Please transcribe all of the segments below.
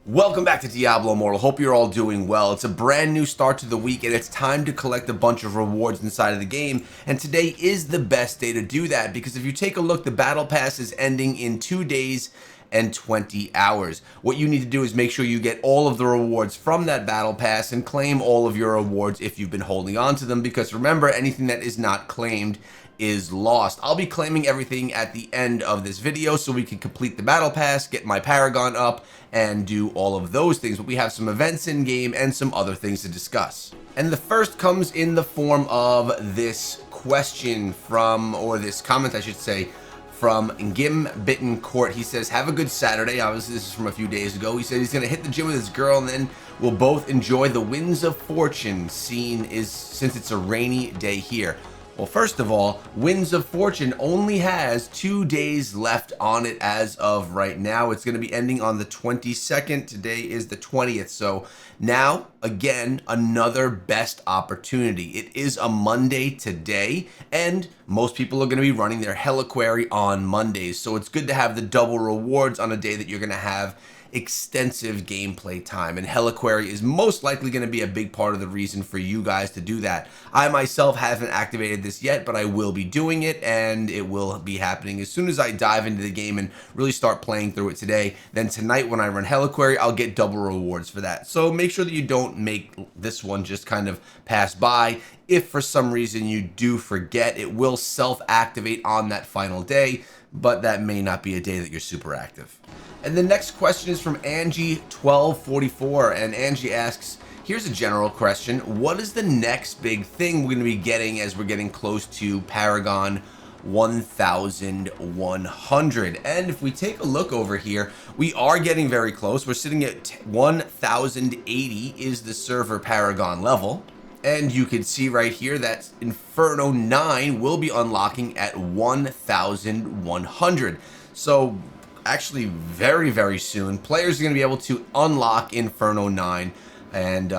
Welcome back to Diablo Immortal. Hope you're all doing well. It's a brand new start to the week and it's time to collect a bunch of rewards inside of the game. And today is the best day to do that because if you take a look, the battle pass is ending in 2 days and 20 hours. What you need to do is make sure you get all of the rewards from that battle pass and claim all of your rewards if you've been holding on to them, because remember, anything that is not claimed is lost. I'll be claiming everything at the end of this video so we can complete the battle pass, get my Paragon up, and do all of those things. But we have some events in game and some other things to discuss. And the first comes in the form of this question from, or this comment I should say, from Gim Bitten Court. He says, have a good Saturday. Obviously, this is from a few days ago. He said he's going to hit the gym with his girl and then we'll both enjoy the winds of fortune since it's a rainy day here. Well, first of all, Winds of Fortune only has 2 days left on it as of right now. It's going to be ending on the 22nd. Today is the 20th. So now, again, another best opportunity. It is a Monday today, and most people are going to be running their Helquery on Mondays. So it's good to have the double rewards on a day that you're going to have extensive gameplay time, and Helquery is most likely going to be a big part of the reason for you guys to do that. I myself haven't activated this yet, but I will be doing it, and it will be happening as soon as I dive into the game and really start playing through it today. Then tonight when I run Helquery, I'll get double rewards for that. So make sure that you don't make this one just kind of pass by. If for some reason you do forget, it will self-activate on that final day, but that may not be a day that you're super active. And the next question is from Angie1244, and Angie asks, here's a general question. What is the next big thing we're going to be getting as we're getting close to Paragon 1100? And if we take a look over here, we are getting very close. We're sitting at 1080 is the server Paragon level. And you can see right here that Inferno 9 will be unlocking at 1100. So actually very, very soon, players are going to be able to unlock Inferno 9 and,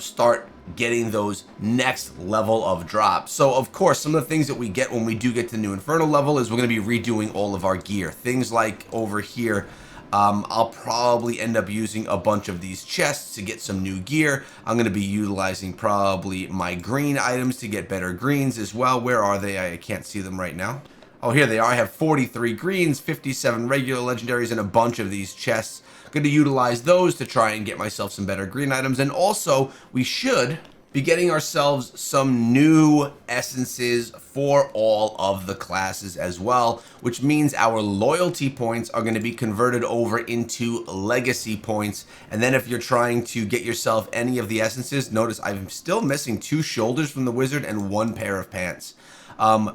start getting those next level of drops. So, of course, some of the things that we get when we do get to the new Inferno level is we're going to be redoing all of our gear. Things like over here, I'll probably end up using a bunch of these chests to get some new gear. I'm going to be utilizing probably my green items to get better greens as well. Where are they? I can't see them right now. Oh, here they are. I have 43 greens, 57 regular legendaries, and a bunch of these chests. I'm going to utilize those to try and get myself some better green items. And also, we should be getting ourselves some new essences for all of the classes as well, which means our loyalty points are going to be converted over into legacy points. And then if you're trying to get yourself any of the essences, notice I'm still missing 2 shoulders from the wizard and 1 pair of pants.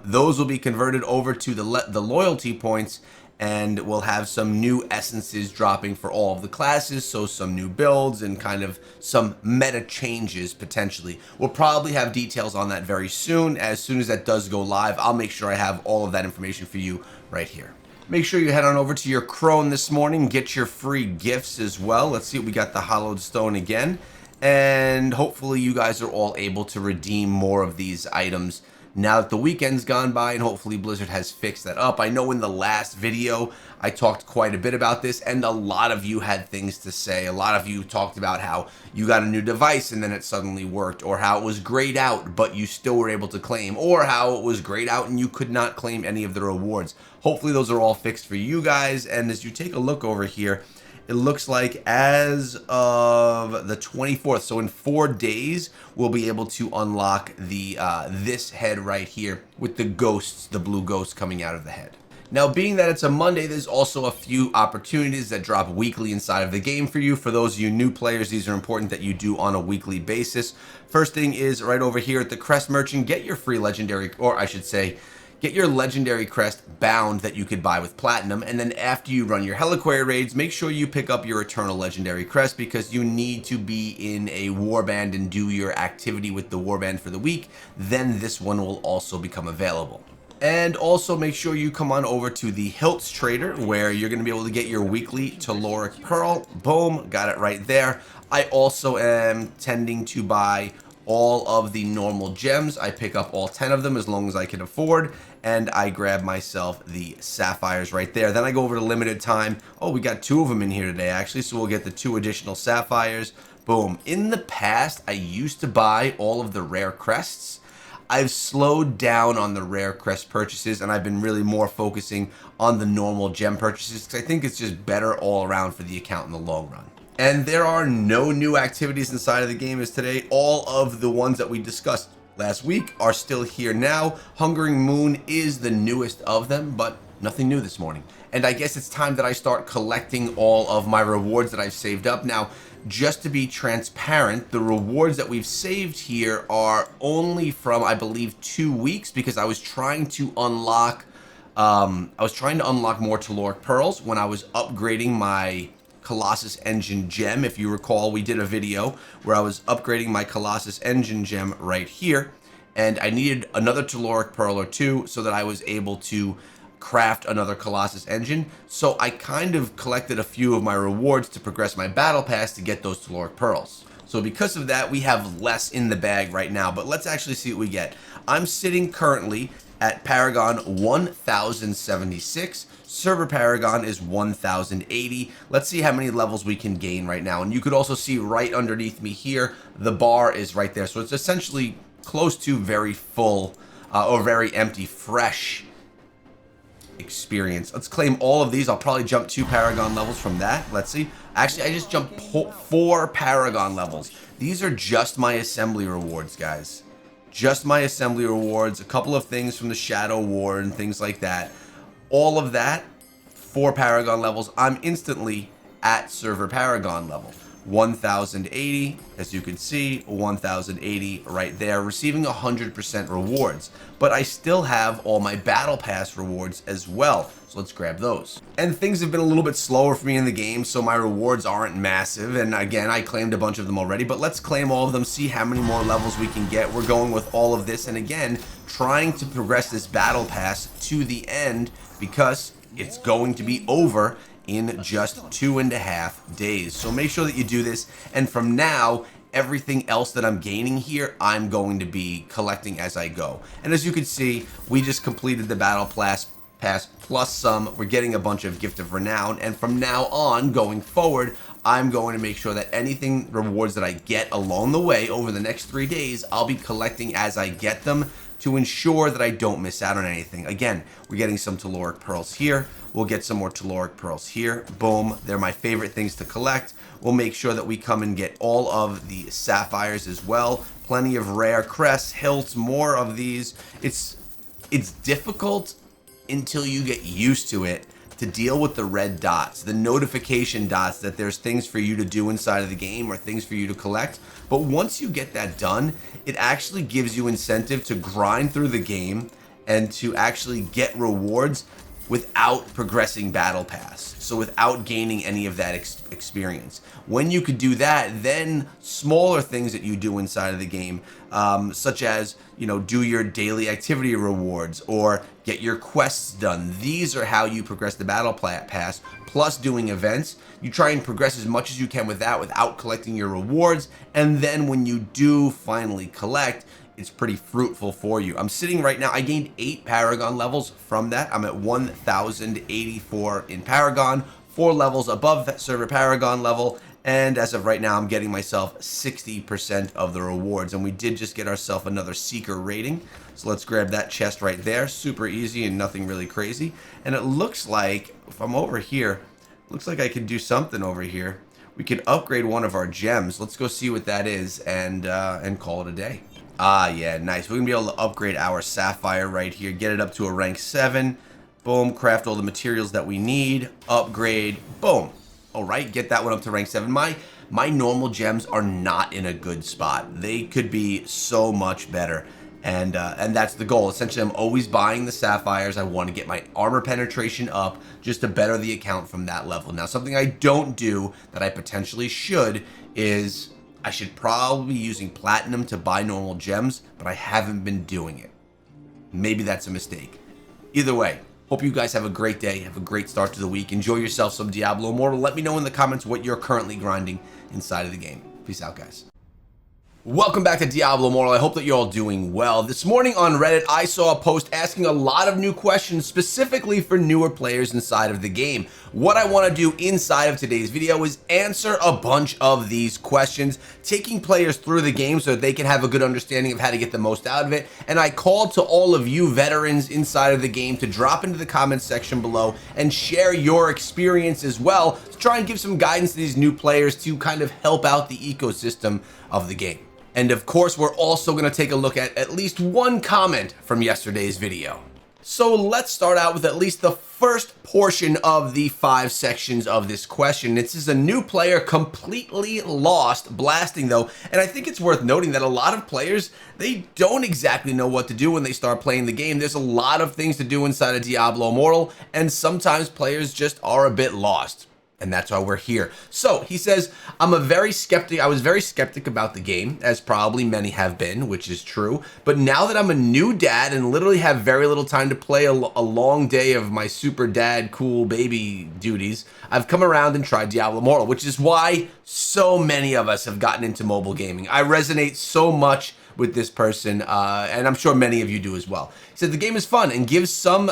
Those will be converted over to the loyalty points, and we'll have some new essences dropping for all of the classes, so some new builds and kind of some meta changes potentially. We'll probably have details on that very soon. As soon as that does go live, I'll make sure I have all of that information for you right here. Make sure you head on over to your Crone this morning, get your free gifts as well. Let's see, we got the Hollowed Stone again, and hopefully you guys are all able to redeem more of these items now that the weekend's gone by, and hopefully Blizzard has fixed that up. I know in the last video I talked quite a bit about this, and a lot of you had things to say. A lot of you talked about how you got a new device and then it suddenly worked, or how it was grayed out but you still were able to claim, or how it was grayed out and you could not claim any of the rewards. Hopefully those are all fixed for you guys. And as you take a look over here, it looks like as of the 24th, so in 4 days, we'll be able to unlock the this head right here with the ghosts, the blue ghosts coming out of the head. Now, being that it's a Monday, there's also a few opportunities that drop weekly inside of the game for you. For those of you new players, these are important that you do on a weekly basis. First thing is right over here at the Crest Merchant, get your free legendary, or I should say, get your legendary crest bound that you could buy with platinum, and then after you run your Helquery raids, make sure you pick up your eternal legendary crest because you need to be in a warband and do your activity with the warband for the week. Then this one will also become available. And also make sure you come on over to the Hilts Trader, where you're going to be able to get your weekly Telluric Pearl. Boom, got it right there. I also am tending to buy all of the normal gems. I pick up all 10 of them as long as I can afford, and I grab myself the sapphires right there. Then I go over to limited time. Oh, we got 2 of them in here today, actually, so we'll get the 2 additional sapphires. Boom. In the past, I used to buy all of the rare crests. I've slowed down on the rare crest purchases, and I've been really more focusing on the normal gem purchases because I think it's just better all around for the account in the long run. And there are no new activities inside of the game as today. All of the ones that we discussed last week are still here now. Hungering Moon is the newest of them, but nothing new this morning. And I guess it's time that I start collecting all of my rewards that I've saved up. Now, just to be transparent, the rewards that we've saved here are only from, I believe, 2 weeks, because I was trying to unlock more Telluric Pearls when I was upgrading my Colossus Engine Gem. If you recall, we did a video where I was upgrading my Colossus Engine Gem right here, and I needed another Telluric Pearl or 2 so that I was able to craft another Colossus engine. So I kind of collected a few of my rewards to progress my battle pass to get those Telluric Pearls. So because of that, we have less in the bag right now, but let's actually see what we get. I'm sitting currently at Paragon 1076. Server Paragon is 1080. Let's see how many levels we can gain right now. And you could also see right underneath me here, the bar is right there. So it's essentially close to very full or very empty, fresh experience. Let's claim all of these. I'll probably jump 2 Paragon levels from that. Let's see. Actually, I just jumped 4 Paragon levels. These are just my assembly rewards, guys. Just my assembly rewards. A couple of things from the Shadow War and things like that. All of that, 4 Paragon levels. I'm instantly at Server Paragon level. 1080, as you can see, 1080 right there, receiving 100% rewards. But I still have all my Battle Pass rewards as well, so let's grab those. And things have been a little bit slower for me in the game, so my rewards aren't massive, and again, I claimed a bunch of them already, but let's claim all of them, see how many more levels we can get. We're going with all of this, and again, trying to progress this Battle Pass to the end, because it's going to be over in just 2.5 days. So make sure that you do this, and from now, everything else that I'm gaining here, I'm going to be collecting as I go. And as you can see, we just completed the Battle Pass plus some. We're getting a bunch of Gift of Renown, and from now on, going forward, I'm going to make sure that anything rewards that I get along the way over the next 3 days, I'll be collecting as I get them to ensure that I don't miss out on anything. Again, we're getting some Telluric Pearls here. We'll get some more Telluric Pearls here. Boom. They're my favorite things to collect. We'll make sure that we come and get all of the sapphires as well. Plenty of rare crests, hilts, more of these. It's difficult until you get used to it to deal with the red dots, the notification dots that there's things for you to do inside of the game or things for you to collect. But once you get that done, it actually gives you incentive to grind through the game and to actually get rewards without progressing Battle Pass. So without gaining any of that experience. When you could do that, then smaller things that you do inside of the game, such as, you know, do your daily activity rewards or get your quests done. These are how you progress the Battle Pass, plus doing events. You try and progress as much as you can with that without collecting your rewards, and then when you do finally collect, it's pretty fruitful for you. I'm sitting right now, I gained 8 Paragon levels from that. I'm at 1084 in Paragon, 4 levels above that Server Paragon level, and as of right now, I'm getting myself 60% of the rewards, and we did just get ourselves another Seeker rating. So let's grab that chest right there. Super easy and nothing really crazy. And it looks like, if I'm over here, looks like I can do something over here. We can upgrade one of our gems. Let's go see what that is and call it a day. Ah, yeah, nice. We're going to be able to upgrade our Sapphire right here, get it up to a rank 7. Boom, craft all the materials that we need, upgrade, boom. All right, get that one up to rank 7. My normal gems are not in a good spot. They could be so much better, and that's the goal. Essentially, I'm always buying the Sapphires. I want to get my armor penetration up just to better the account from that level. Now, something I don't do that I potentially should is I should probably be using Platinum to buy normal gems, but I haven't been doing it. Maybe that's a mistake. Either way, hope you guys have a great day, have a great start to the week. Enjoy yourself some Diablo Immortal. Let me know in the comments what you're currently grinding inside of the game. Peace out, guys. Welcome back to Diablo Immortal. I hope that you're all doing well. This morning on Reddit, I saw a post asking a lot of new questions specifically for newer players inside of the game. What I want to do inside of today's video is answer a bunch of these questions, taking players through the game so that they can have a good understanding of how to get the most out of it. And I called to all of you veterans inside of the game to drop into the comments section below and share your experience as well, to try and give some guidance to these new players to kind of help out the ecosystem of the game. And of course, we're also going to take a look at least one comment from yesterday's video. So let's start out with at least the first portion of the 5 sections of this question. This is a new player completely lost blasting though, and I think it's worth noting that a lot of players, they don't exactly know what to do when they start playing the game. There's a lot of things to do inside of Diablo Immortal, and sometimes players just are a bit lost. And that's why we're here. So he says, I was very skeptic about the game, as probably many have been, which is true. But now that I'm a new dad and literally have very little time to play a long day of my super dad cool baby duties, I've come around and tried Diablo Immortal, which is why so many of us have gotten into mobile gaming. I resonate so much with this person, and I'm sure many of you do as well. He said the game is fun and gives some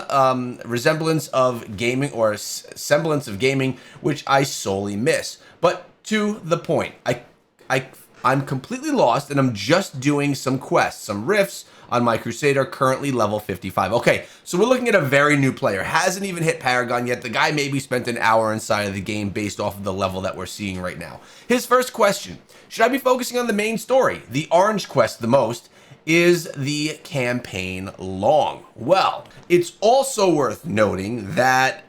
resemblance of gaming or semblance of gaming, which I sorely miss. But to the point, I'm completely lost and I'm just doing some quests, some rifts on my Crusader, currently level 55. Okay, so we're looking at a very new player. Hasn't even hit Paragon yet. The guy maybe spent an hour inside of the game based off of the level that we're seeing right now. His first question, should I be focusing on the main story, the orange quest the most? Is the campaign long? Well, it's also worth noting that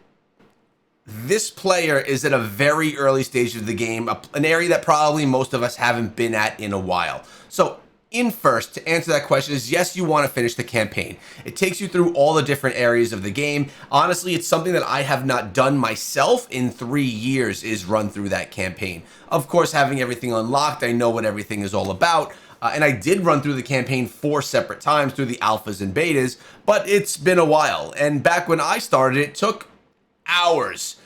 this player is at a very early stage of the game, an area that probably most of us haven't been at in a while. So first, to answer that question is yes, you want to finish the campaign. It takes you through all the different areas of the game. Honestly, it's something that I have not done myself in 3 years, is run through that campaign. Of course, having everything unlocked, I know what everything is all about. And I did run through the campaign 4 separate times through the alphas and betas, but it's been a while. And back when I started, it took hours.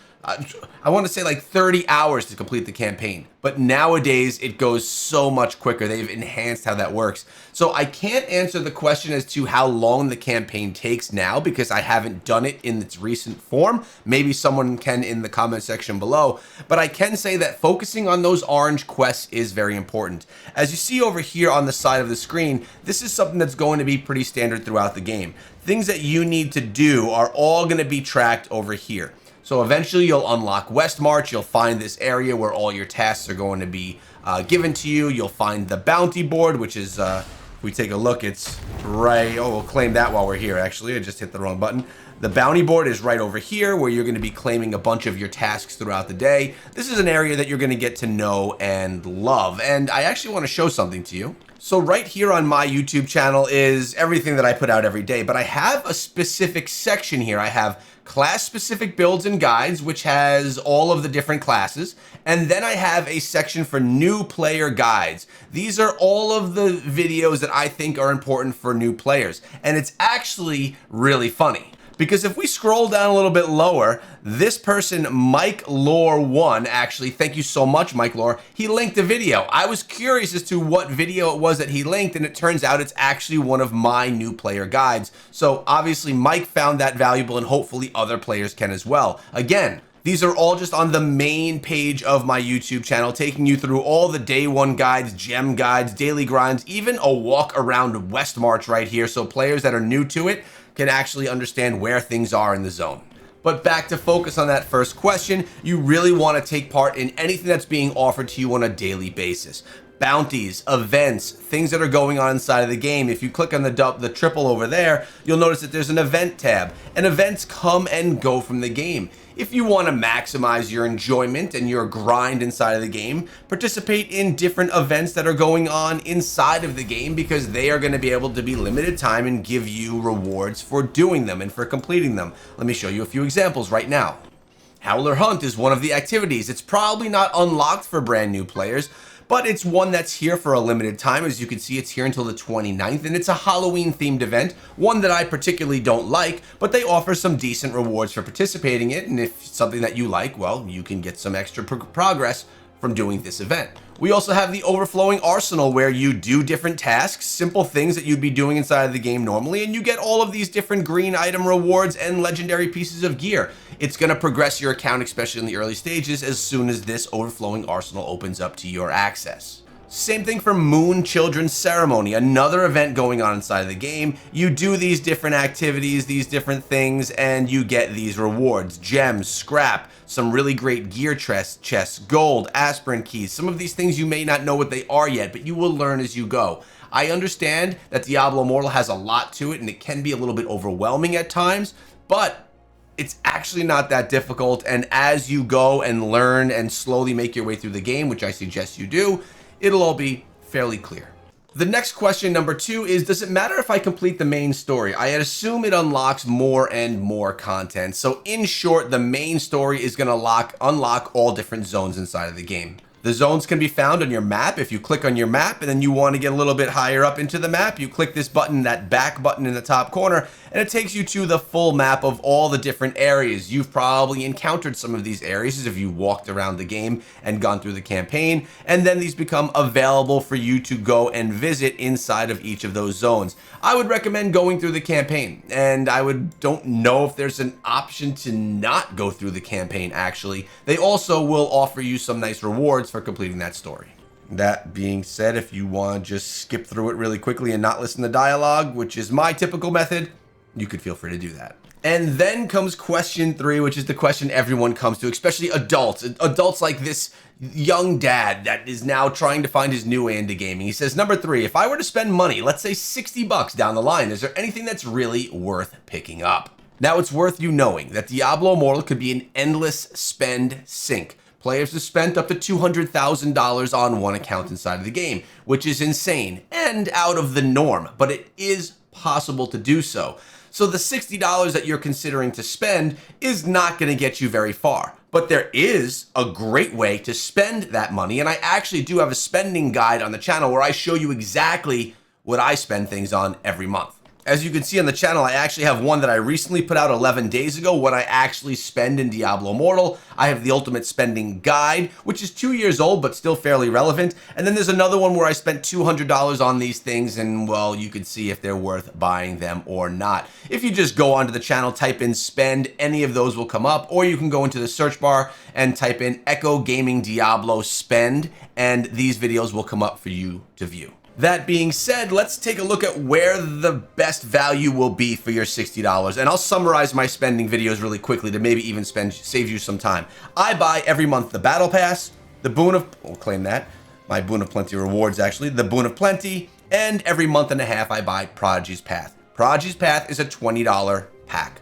I want to say like 30 hours to complete the campaign, but nowadays it goes so much quicker. They've enhanced how that works. So I can't answer the question as to how long the campaign takes now because I haven't done it in its recent form. Maybe someone can in the comment section below, but I can say that focusing on those orange quests is very important. As you see over here on the side of the screen, this is something that's going to be pretty standard throughout the game. Things that you need to do are all going to be tracked over here. So eventually you'll unlock West March, you'll find this area where all your tasks are going to be given to you. You'll find the bounty board, which is, if we take a look, it's right, we'll claim that while we're here actually, I just hit the wrong button. The bounty board is right over here where you're going to be claiming a bunch of your tasks throughout the day. This is an area that you're going to get to know and love, and I actually want to show something to you. So right here on my YouTube channel is everything that I put out every day, but I have a specific section here. I have class-specific builds and guides, which has all of the different classes. And then I have a section for new player guides. These are all of the videos that I think are important for new players. And it's actually really funny. Because if we scroll down a little bit lower, this person, Mike Lore 1, actually, thank you so much, Mike Lore, he linked a video. I was curious as to what video it was that he linked, and it turns out it's actually one of my new player guides. So obviously Mike found that valuable, and hopefully other players can as well. Again, these are all just on the main page of my YouTube channel, taking you through all the day 1 guides, gem guides, daily grinds, even a walk around West March right here, so players that are new to it can actually understand where things are in the zone. But back to focus on that first question, you really want to take part in anything that's being offered to you on a daily basis. Bounties, events, things that are going on inside of the game. If you click on the triple over there, you'll notice that there's an event tab, and events come and go from the game. If you want to maximize your enjoyment and your grind inside of the game, participate in different events that are going on inside of the game because they are going to be able to be limited time and give you rewards for doing them and for completing them. Let me show you a few examples right now. Howler Hunt is one of the activities. It's probably not unlocked for brand new players, but it's one that's here for a limited time. As you can see, it's here until the 29th, and it's a Halloween themed event, one that I particularly don't like, but they offer some decent rewards for participating in it, and if it's something that you like, well, you can get some extra progress from doing this event. We also have the overflowing arsenal, where you do different tasks, simple things that you'd be doing inside of the game normally, and you get all of these different green item rewards and legendary pieces of gear. It's going to progress your account, especially in the early stages, as soon as this overflowing arsenal opens up to your access. Same thing for Moon Children's Ceremony, another event going on inside of the game. You do these different activities, these different things, and you get these rewards: gems, scrap, some really great gear chests, gold, aspirin keys. Some of these things you may not know what they are yet, but you will learn as you go. I understand that Diablo Immortal has a lot to it, and it can be a little bit overwhelming at times, but it's actually not that difficult, and as you go and learn and slowly make your way through the game, which I suggest you do, it'll all be fairly clear. The next question, number 2, is, does it matter if I complete the main story? I assume it unlocks more and more content. So in short, the main story is going to unlock all different zones inside of the game. The zones can be found on your map. If you click on your map and then you want to get a little bit higher up into the map, you click this button, that back button in the top corner, and it takes you to the full map of all the different areas. You've probably encountered some of these areas if you walked around the game and gone through the campaign, and then these become available for you to go and visit inside of each of those zones. I would recommend going through the campaign, and don't know if there's an option to not go through the campaign, actually. They also will offer you some nice rewards for completing that story. That being said, if you want to just skip through it really quickly and not listen to dialogue, which is my typical method, you could feel free to do that. And then comes question 3, which is the question everyone comes to, especially adults. Adults like this young dad that is now trying to find his new way into gaming. He says, number 3, if I were to spend money, let's say $60 down the line, is there anything that's really worth picking up? Now, it's worth you knowing that Diablo Immortal could be an endless spend sink. Players have spent up to $200,000 on one account inside of the game, which is insane and out of the norm, but it is possible to do so. So the $60 that you're considering to spend is not going to get you very far. But there is a great way to spend that money, and I actually do have a spending guide on the channel where I show you exactly what I spend things on every month. As you can see on the channel, I actually have one that I recently put out 11 days ago, what I actually spend in Diablo Immortal. I have the Ultimate Spending Guide, which is 2 years old, but still fairly relevant. And then there's another one where I spent $200 on these things, and well, you can see if they're worth buying them or not. If you just go onto the channel, type in spend, any of those will come up, or you can go into the search bar and type in Echo Gaming Diablo Spend, and these videos will come up for you to view. That being said, let's take a look at where the best value will be for your $60. And I'll summarize my spending videos really quickly to maybe even save you some time. I buy every month the Battle Pass, the Boon of, we'll claim that, my Boon of Plenty rewards actually, the Boon of Plenty, and every month and a half I buy Prodigy's Path. Prodigy's Path is a $20 pack.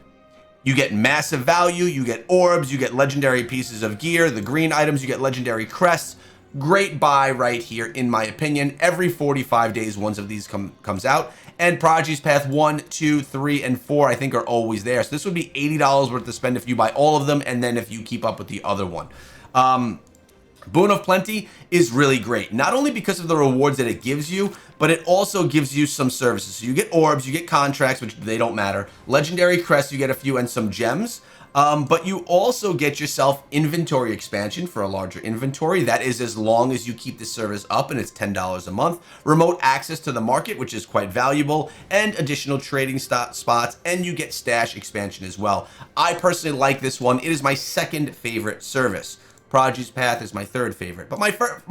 You get massive value, you get orbs, you get legendary pieces of gear, the green items, you get legendary crests. Great buy right here, in my opinion. Every 45 days, one of these comes out. And Prodigy's Path 1, 2, 3, and 4, I think, are always there. So this would be $80 worth to spend if you buy all of them, and then if you keep up with the other one. Boon of Plenty is really great, not only because of the rewards that it gives you, but it also gives you some services. So you get orbs, you get contracts, which they don't matter. Legendary crests, you get a few, and some gems. But you also get yourself inventory expansion for a larger inventory. That is as long as you keep the service up, and it's $10 a month. Remote access to the market, which is quite valuable, and additional trading spots, and you get stash expansion as well. I personally like this one. It is my second favorite service. Prodigy's Path is my third favorite, but my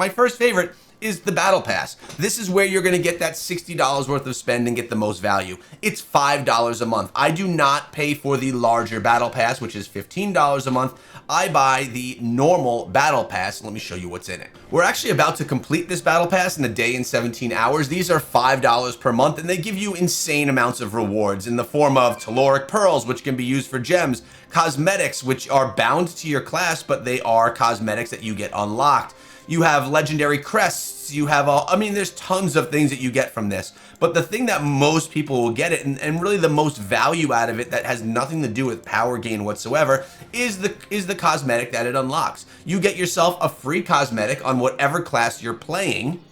first favorite is the Battle Pass. This is where you're going to get that $60 worth of spend and get the most value. It's $5 a month. I do not pay for the larger Battle Pass, which is $15 a month. I buy the normal Battle Pass. Let me show you what's in it. We're actually about to complete this Battle Pass in a day and 17 hours. These are $5 per month, and they give you insane amounts of rewards in the form of Telluric Pearls, which can be used for gems, cosmetics, which are bound to your class, but they are cosmetics that you get unlocked. You have legendary crests, you have I mean, there's tons of things that you get from this. But the thing that most people will get it, and really the most value out of it that has nothing to do with power gain whatsoever, is the cosmetic that it unlocks. You get yourself a free cosmetic on whatever class you're playing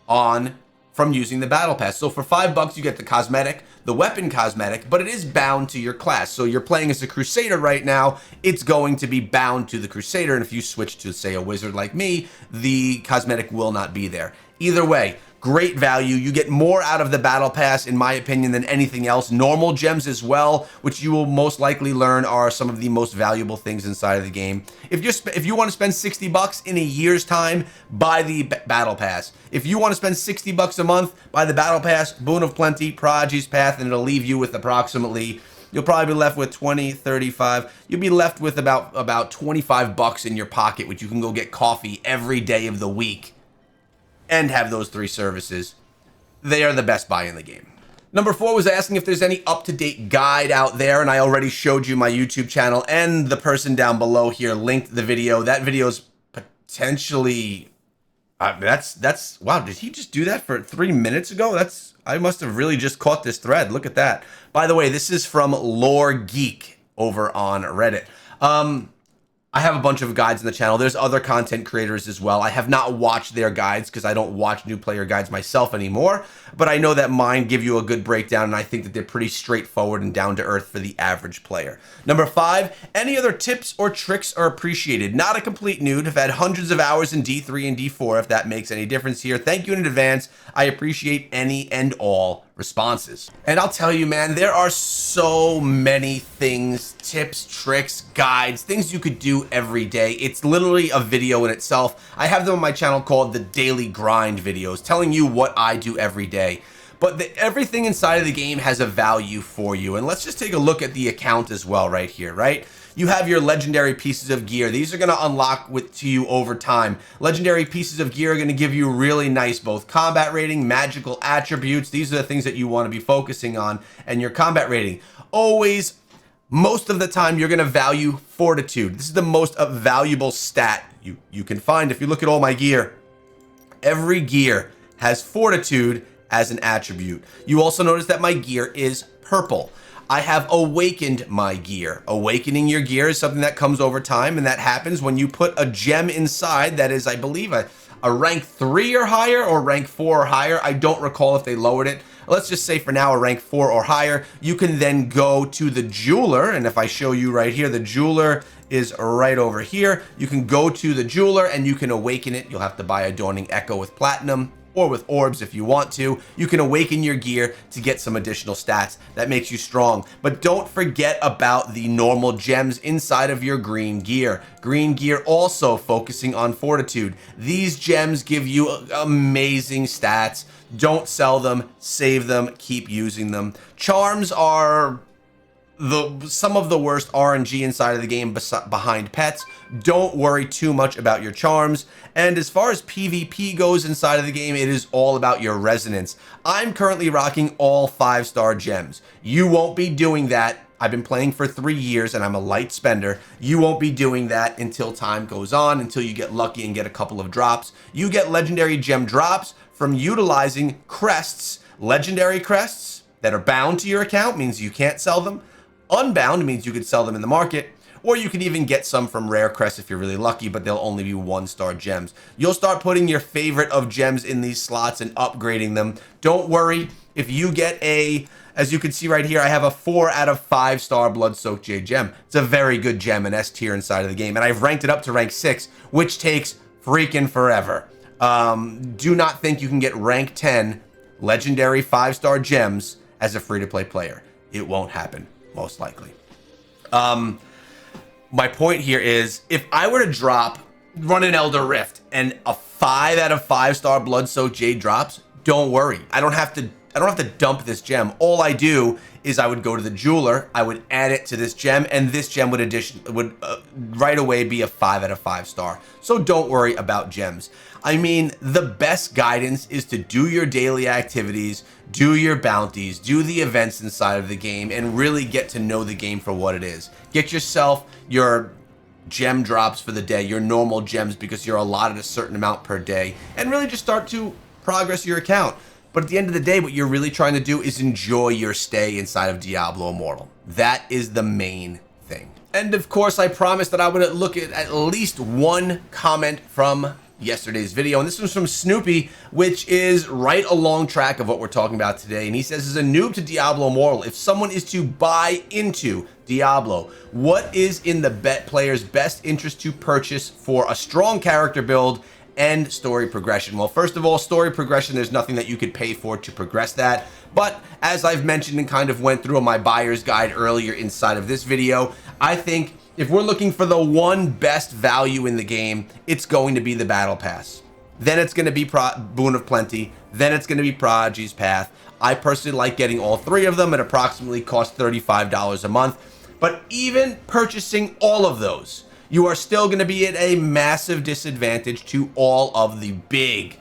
on from using the battle pass. So for $5 you get the cosmetic, the weapon cosmetic, but it is bound to your class. So you're playing as a Crusader right now, it's going to be bound to the Crusader, and if you switch to, say, a wizard like me, the cosmetic will not be there. Either way, great value. You get more out of the battle pass, in my opinion, than anything else. Normal gems as well, which you will most likely learn are some of the most valuable things inside of the game. If you want to spend $60 in a year's time, buy the battle pass. If you want to spend $60 a month, buy the battle pass, Boon of Plenty, Prodigy's Path, and it'll leave you with approximately, you'll probably be left with 20, 35. You'll be left with about $25 in your pocket, which you can go get coffee every day of the week and have those 3 services. They are the best buy in the game. Number 4 was asking if there's any up-to-date guide out there, and I already showed you my YouTube channel, and the person down below here linked the video. That video is potentially, wow, did he just do that for 3 minutes ago? I must have really just caught this thread. Look at that. By the way, this is from Lore Geek over on Reddit. I have a bunch of guides in the channel. There's other content creators as well. I have not watched their guides because I don't watch new player guides myself anymore, but I know that mine give you a good breakdown, and I think that they're pretty straightforward and down to earth for the average player. Number 5, any other tips or tricks are appreciated. Not a complete nude. I've had hundreds of hours in D3 and D4, if that makes any difference here. Thank you in advance. I appreciate any and all responses. And I'll tell you, man, there are so many things, tips, tricks, guides, things you could do every day. It's literally a video in itself. I have them on my channel called the Daily Grind videos, telling you what I do every day. But everything inside of the game has a value for you. And let's just take a look at the account as well right here, right? You have your legendary pieces of gear. These are going to unlock to you over time. Legendary pieces of gear are going to give you really nice both combat rating, magical attributes. These are the things that you want to be focusing on, and your combat rating. Always, most of the time, you're going to value fortitude. This is the most valuable stat you can find. If you look at all my gear, every gear has fortitude as an attribute. You also notice that my gear is purple. I have awakened my gear. Awakening your gear is something that comes over time, and that happens when you put a gem inside that is, I believe, a rank 3 or higher, or rank 4 or higher. I don't recall if they lowered it. Let's just say for now a rank 4 or higher. You can then go to the jeweler, and if I show you right here, the jeweler is right over here. You can go to the jeweler and you can awaken it. You'll have to buy a Dawning Echo with platinum, or with orbs if you want to. You can awaken your gear to get some additional stats that makes you strong. But don't forget about the normal gems inside of your green gear. Green gear also focusing on fortitude. These gems give you amazing stats. Don't sell them, save them, keep using them. Charms are some of the worst RNG inside of the game behind pets. Don't worry too much about your charms. And as far as PvP goes inside of the game, it is all about your resonance. I'm currently rocking all 5-star gems. You won't be doing that. I've been playing for 3 years and I'm a light spender. You won't be doing that until time goes on, until you get lucky and get a couple of drops. You get legendary gem drops from utilizing crests. Legendary crests that are bound to your account means you can't sell them. Unbound means you could sell them in the market, or you can even get some from rare crests if you're really lucky, but they'll only be 1-star gems. You'll start putting your favorite of gems in these slots and upgrading them. Don't worry, if you get as you can see right here, I have a 4 out of 5-star Blood-Soaked Jade gem. It's a very good gem, an S tier inside of the game, and I've ranked it up to rank 6, which takes freaking forever. Do not think you can get rank 10 legendary 5-star gems as a free-to-play player. It won't happen, most likely. My point here is, if I were to run an Elder Rift and a 5 out of 5-star Blood-Soaked Jade drops, don't worry. I don't have to dump this gem. All I do is I would go to the jeweler, I would add it to this gem, and this gem would right away be a 5 out of 5-star. So don't worry about gems. I mean, the best guidance is to do your daily activities, do your bounties, do the events inside of the game, and really get to know the game for what it is. Get yourself your gem drops for the day, your normal gems, because you're allotted a certain amount per day, and really just start to progress your account. But at the end of the day, what you're really trying to do is enjoy your stay inside of Diablo Immortal. That is the main thing. And of course, I promised that I would look at least one comment from yesterday's video, and this was from Snoopy, which is right along track of what we're talking about today. And he says, as a noob to Diablo Immortal, if someone is to buy into Diablo, what is in the player's best interest to purchase for a strong character build and story progression? Well, first of all, story progression, there's nothing that you could pay for to progress that. But as I've mentioned and kind of went through my buyer's guide earlier inside of this video, I think if we're looking for the one best value in the game, it's going to be the Battle Pass. Then it's going to be Boon of Plenty. Then it's going to be Prodigy's Path. I personally like getting all three of them. It approximately costs $35 a month. But even purchasing all of those, you are still going to be at a massive disadvantage to all of the big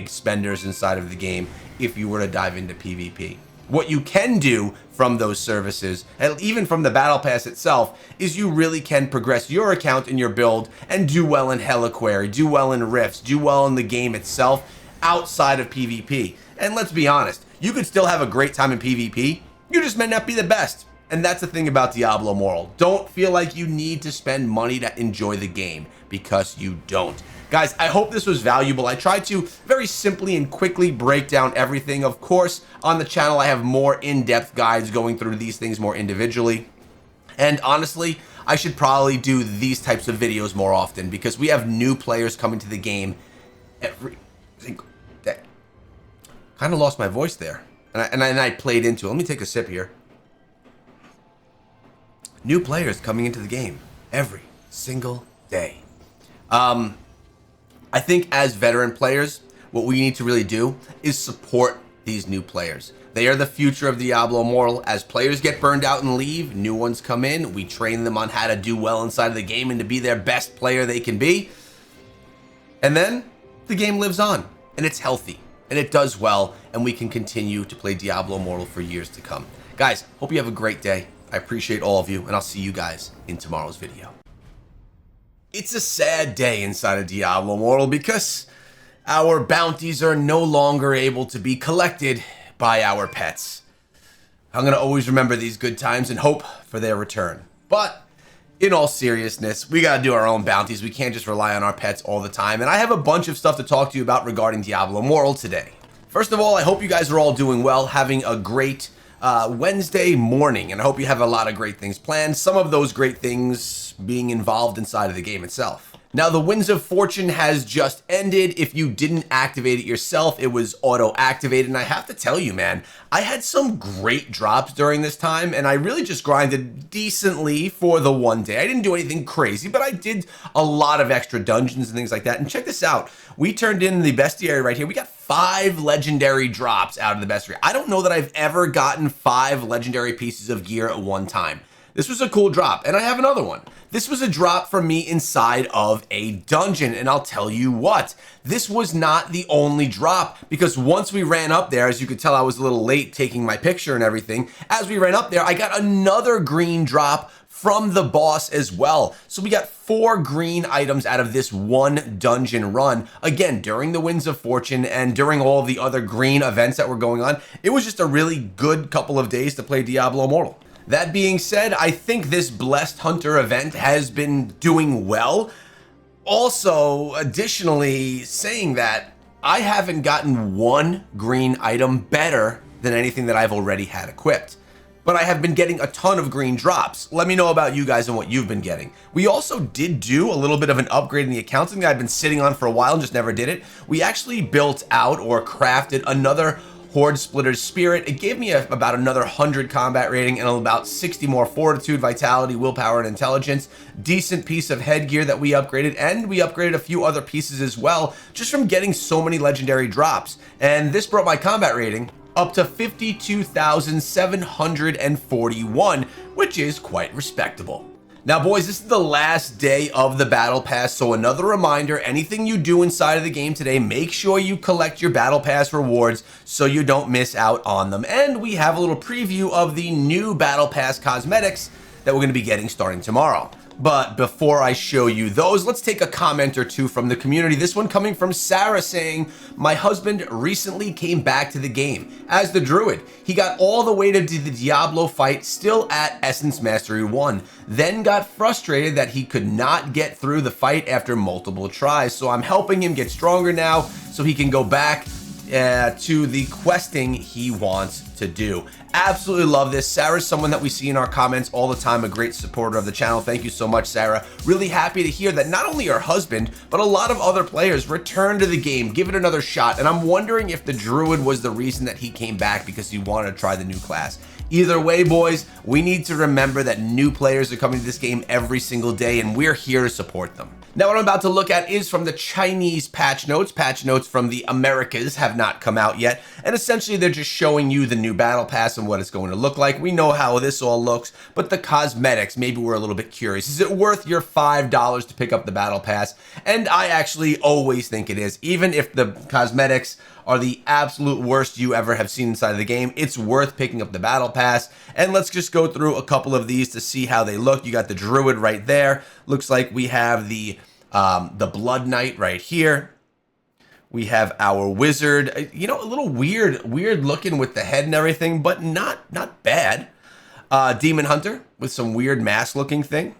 spenders inside of the game if you were to dive into PvP. What you can do from those services, and even from the Battle Pass itself, is you really can progress your account and your build and do well in Helquery, do well in Rifts, do well in the game itself outside of PvP. And let's be honest, you could still have a great time in PvP, you just may not be the best. And that's the thing about Diablo Immortal. Don't feel like you need to spend money to enjoy the game, because you don't. Guys, I hope this was valuable. I tried to very simply and quickly break down everything. Of course, on the channel, I have more in-depth guides going through these things more individually. And honestly, I should probably do these types of videos more often, because we have new players coming to the game every single day. Kind of lost my voice there. And I played into it. Let me take a sip here. New players coming into the game every single day. I think as veteran players, what we need to really do is support these new players. They are the future of Diablo Immortal. As players get burned out and leave, new ones come in. We train them on how to do well inside of the game and to be their best player they can be. And then the game lives on, and it's healthy, and it does well, and we can continue to play Diablo Immortal for years to come. Guys, hope you have a great day. I appreciate all of you, and I'll see you guys in tomorrow's video. It's a sad day inside of Diablo Immortal because our bounties are no longer able to be collected by our pets. I'm going to always remember these good times and hope for their return. But in all seriousness, we got to do our own bounties. We can't just rely on our pets all the time. And I have a bunch of stuff to talk to you about regarding Diablo Immortal today. First of all, I hope you guys are all doing well, having a great Wednesday morning, and I hope you have a lot of great things planned. Some of those great things being involved inside of the game itself. Now, the Winds of Fortune has just ended. If you didn't activate it yourself, it was auto-activated, and I have to tell you, man, I had some great drops during this time, and I really just grinded decently for the one day. I didn't do anything crazy, but I did a lot of extra dungeons and things like that. And check this out. We turned in the bestiary right here. We got 5 legendary drops out of the bestiary. I don't know that I've ever gotten 5 legendary pieces of gear at one time. This was a cool drop, and I have another one. This was a drop for me inside of a dungeon, and I'll tell you what, this was not the only drop, because once we ran up there, as you could tell, I was a little late taking my picture and everything. As we ran up there, I got another green drop from the boss as well. So we got 4 green items out of this one dungeon run. Again, during the Winds of Fortune and during all of the other green events that were going on, it was just a really good couple of days to play Diablo Immortal. That being said, I think this Blessed Hunter event has been doing well. Also, additionally, saying that, I haven't gotten one green item better than anything that I've already had equipped. But I have been getting a ton of green drops. Let me know about you guys and what you've been getting. We also did do a little bit of an upgrade in the account, something I've been sitting on for a while and just never did it. We actually built out or crafted another Horde Splitter's Spirit. It gave me about another 100 combat rating and about 60 more fortitude, vitality, willpower, and intelligence. Decent piece of headgear that we upgraded, and we upgraded a few other pieces as well, just from getting so many legendary drops. And this brought my combat rating up to 52,741, which is quite respectable. Now, boys, this is the last day of the Battle Pass, so another reminder, anything you do inside of the game today, make sure you collect your Battle Pass rewards so you don't miss out on them. And we have a little preview of the new Battle Pass cosmetics that we're going to be getting starting tomorrow. But before I show you those, let's take a comment or two from the community. This one coming from Sarah saying, my husband recently came back to the game as the druid. He got all the way to the Diablo fight, still at Essence Mastery 1, then got frustrated that he could not get through the fight after multiple tries. So I'm helping him get stronger now so he can go back to the questing he wants to do. Absolutely love this. Sarah's someone that we see in our comments all the time, a great supporter of the channel. Thank you so much, Sarah. Really happy to hear that not only her husband, but a lot of other players return to the game, give it another shot. And I'm wondering if the druid was the reason that he came back because he wanted to try the new class. Either way, boys, we need to remember that new players are coming to this game every single day, and we're here to support them. Now, what I'm about to look at is from the Chinese patch notes. Patch notes from the Americas have not come out yet, and essentially they're just showing you the new battle pass and what it's going to look like. We know how this all looks, but the cosmetics, maybe we're a little bit curious. Is it worth your $5 to pick up the battle pass? And I actually always think it is. Even if the cosmetics are the absolute worst you ever have seen inside of the game, it's worth picking up the battle pass. And let's just go through a couple of these to see how they look. You got the druid right there. Looks like we have the blood knight right here. We have our wizard, you know, a little weird looking with the head and everything, but not bad. Demon hunter with some weird mask looking thing.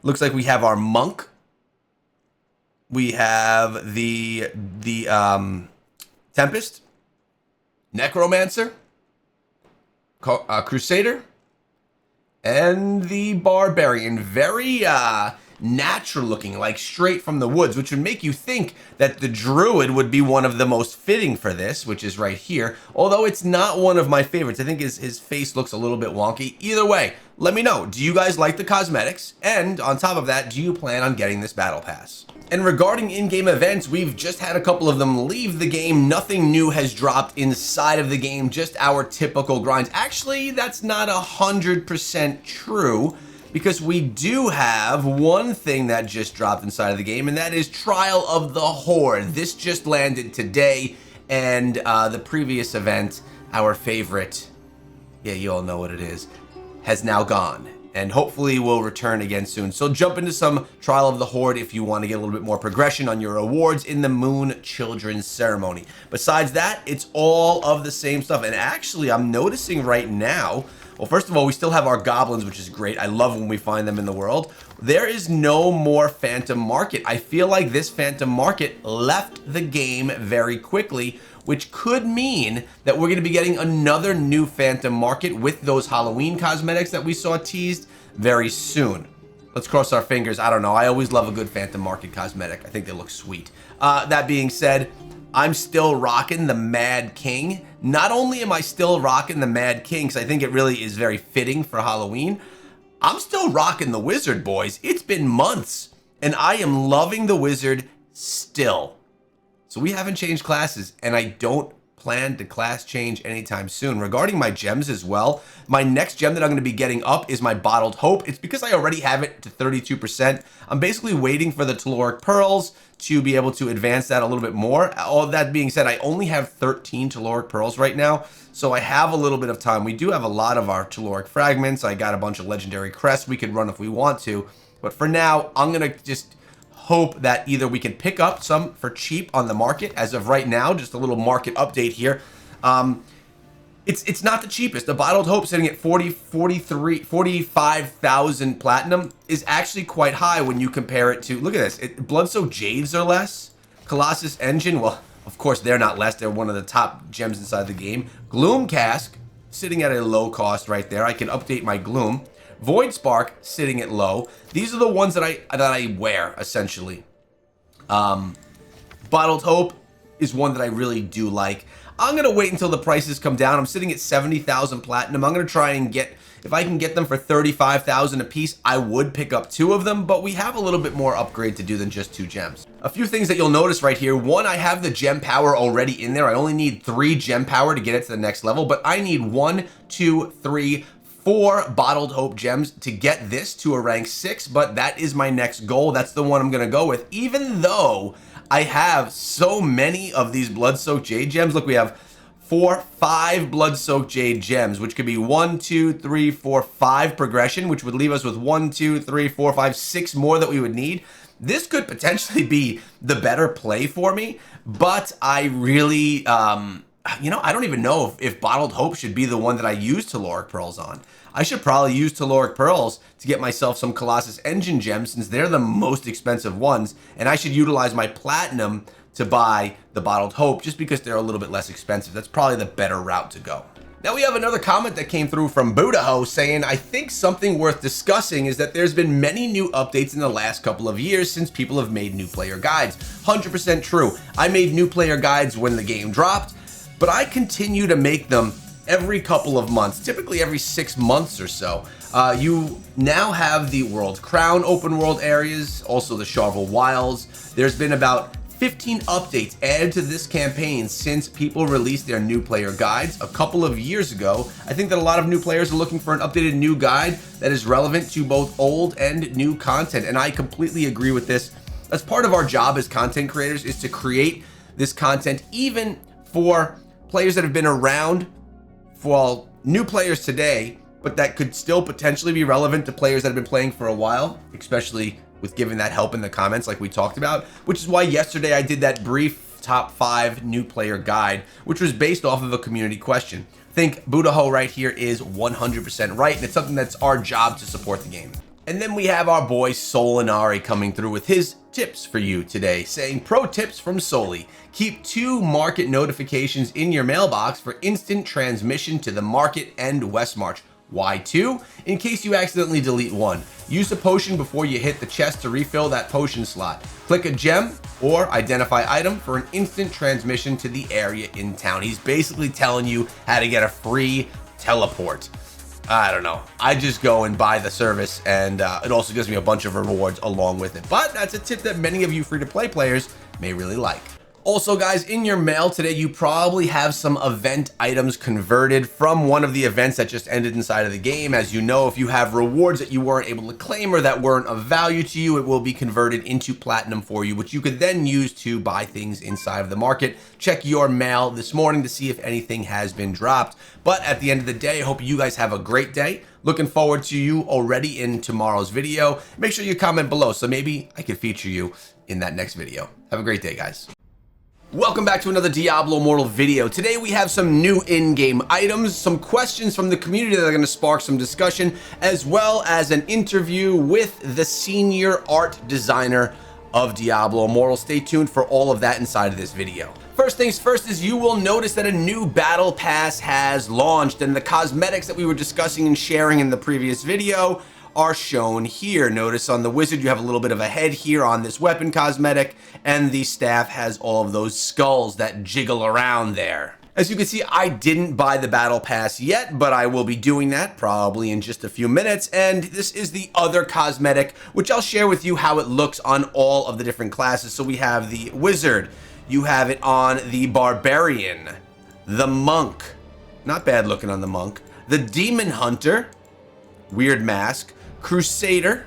Looks like we have our monk. We have the Tempest, Necromancer, Crusader, and the Barbarian. Very natural looking, like straight from the woods, which would make you think that the Druid would be one of the most fitting for this, which is right here. Although it's not one of my favorites. I think his face looks a little bit wonky. Either way, let me know. Do you guys like the cosmetics? And on top of that, do you plan on getting this battle pass? And regarding in-game events, we've just had a couple of them leave the game. Nothing new has dropped inside of the game, just our typical grinds. Actually, that's not 100% true, because we do have one thing that just dropped inside of the game, and that is Trial of the Horde. This just landed today, and the previous event, our favorite, yeah, you all know what it is, has now gone. And hopefully will return again soon. So jump into some Trial of the Horde if you want to get a little bit more progression on your awards in the Moon Children's Ceremony. Besides that, it's all of the same stuff. And actually, I'm noticing right now, well, first of all, we still have our goblins, which is great. I love when we find them in the world. There is no more Phantom Market. I feel like this Phantom Market left the game very quickly, which could mean that we're going to be getting another new Phantom Market with those Halloween cosmetics that we saw teased very soon. Let's cross our fingers. I don't know. I always love a good Phantom Market cosmetic. I think they look sweet. That being said, I'm still rocking the Mad King. Not only am I still rocking the Mad King, because I think it really is very fitting for Halloween, I'm still rocking the Wizard, boys. It's been months, and I am loving the Wizard still. So we haven't changed classes, and I don't plan to class change anytime soon. Regarding my gems as well, my next gem that I'm going to be getting up is my Bottled Hope. It's because I already have it to 32%. I'm basically waiting for the Telluric Pearls to be able to advance that a little bit more. All that being said, I only have 13 Telluric Pearls right now, so I have a little bit of time. We do have a lot of our Telluric Fragments. I got a bunch of Legendary Crests we could run if we want to, but for now, I'm going to just hope that either we can pick up some for cheap on the market. As of right now, just a little market update here. It's not the cheapest. The Bottled Hope sitting at 45,000 platinum is actually quite high when you compare it to, look at this, Bloodsoaked Jades are less. Colossus Engine, well, of course they're not less. They're one of the top gems inside the game. Gloom Cask sitting at a low cost right there. I can update my Gloom. Void Spark sitting at low. These are the ones that I wear essentially. Bottled Hope is one that I really do like. I'm gonna wait until the prices come down. I'm sitting at 70,000 platinum. I'm gonna try and get, if I can get them for 35,000 a piece, I would pick up 2 of them, but we have a little bit more upgrade to do than just 2 gems. A few things that you'll notice right here. One, I have the gem power already in there. I only need 3 gem power to get it to the next level, but I need 1, 2, 3, 4 Bottled Hope gems to get this to a rank 6, but that is my next goal. That's the one I'm gonna go with, even though I have so many of these Bloodsoaked Jade gems. Look, we have for 5 blood-soaked jade gems, which could be 1, 2, 3, 4, 5 progression, which would leave us with 1, 2, 3, 4, 5, 6 more that we would need. This could potentially be the better play for me, but I really, I don't even know if Bottled Hope should be the one that I use Telluric Pearls on. I should probably use Telluric Pearls to get myself some Colossus Engine gems since they're the most expensive ones, and I should utilize my Platinum to buy the Bottled Hope just because they're a little bit less expensive. That's probably the better route to go. Now we have another comment that came through from Budaho saying, I think something worth discussing is that there's been many new updates in the last couple of years since people have made new player guides. 100% true. I made new player guides when the game dropped, but I continue to make them every couple of months, typically every 6 months or so. You now have the World Crown open world areas, also the Charvel Wilds. There's been about 15 updates added to this campaign since people released their new player guides a couple of years ago. I think that a lot of new players are looking for an updated new guide that is relevant to both old and new content, and I completely agree with this. As part of our job as content creators is to create this content even for players that have been around for new players today, but that could still potentially be relevant to players that have been playing for a while, especially with giving that help in the comments like we talked about, which is why yesterday I did that brief top 5 new player guide, which was based off of a community question. I think Budaho right here is 100% right, and it's something that's our job to support the game. And then we have our boy Solinari coming through with his tips for you today, saying pro tips from Soli. Keep 2 market notifications in your mailbox for instant transmission to the market and Westmarch. Why 2? In case you accidentally delete one. Use a potion before you hit the chest to refill that potion slot. Click a gem or identify item for an instant transmission to the area in town. He's basically telling you how to get a free teleport. I don't know. I just go and buy the service, and it also gives me a bunch of rewards along with it. But that's a tip that many of you free-to-play players may really like. Also, guys, in your mail today, you probably have some event items converted from one of the events that just ended inside of the game. As you know, if you have rewards that you weren't able to claim or that weren't of value to you, it will be converted into platinum for you, which you could then use to buy things inside of the market. Check your mail this morning to see if anything has been dropped. But at the end of the day, I hope you guys have a great day. Looking forward to you already in tomorrow's video. Make sure you comment below so maybe I could feature you in that next video. Have a great day, guys. Welcome back to another Diablo Immortal video. Today we have some new in-game items, some questions from the community that are going to spark some discussion, as well as an interview with the senior art designer of Diablo Immortal. Stay tuned for all of that inside of this video. First things first is you will notice that a new battle pass has launched, and the cosmetics that we were discussing and sharing in the previous video are shown here. Notice on the wizard you have a little bit of a head here on this weapon cosmetic, and the staff has all of those skulls that jiggle around there. As you can see, I didn't buy the battle pass yet, but I will be doing that probably in just a few minutes. And this is the other cosmetic, which I'll share with you how it looks on all of the different classes. So we have the wizard, you have it on the barbarian, the monk, not bad looking on the monk, the demon hunter, weird mask, crusader,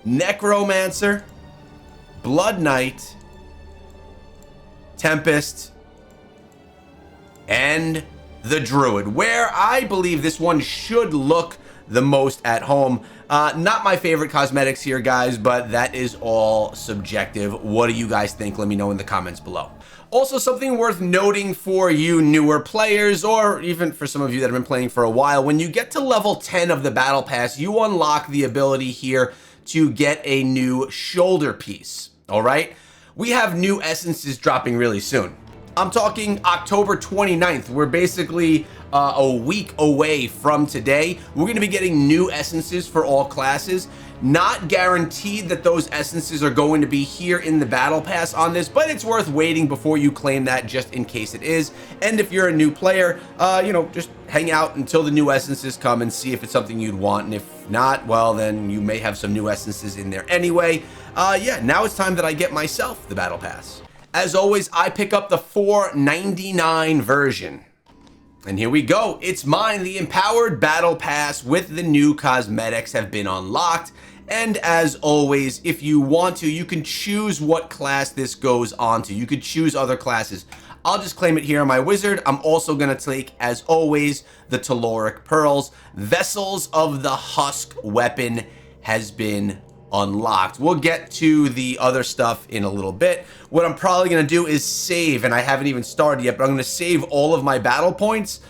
necromancer, blood knight, tempest, and the druid, where I believe this one should look the most at home. Not my favorite cosmetics here, guys, but that is all subjective. What do you guys think? Let me know in the comments below. Also, something worth noting for you newer players, or even for some of you that have been playing for a while, when you get to level 10 of the battle pass, you unlock the ability here to get a new shoulder piece. All right, we have new essences dropping really soon. I'm talking October 29th. We're basically a week away from today. We're going to be getting new essences for all classes. Not guaranteed that those essences are going to be here in the battle pass on this, but it's worth waiting before you claim that just in case it is. And if you're a new player, just hang out until the new essences come and see if it's something you'd want. And if not, well, then you may have some new essences in there anyway. Yeah, now it's time that I get myself the battle pass. As always, I pick up the $4.99 version. And here we go. It's mine. The Empowered Battle Pass with the new cosmetics have been unlocked. And as always, if you want to, you can choose what class this goes on to. You could choose other classes. I'll just claim it here on my wizard. I'm also going to take, as always, the Telluric Pearls. Vessels of the Husk weapon has been unlocked. We'll get to the other stuff in a little bit. What I'm probably going to do is save, and I haven't even started yet, but I'm going to save all of my battle points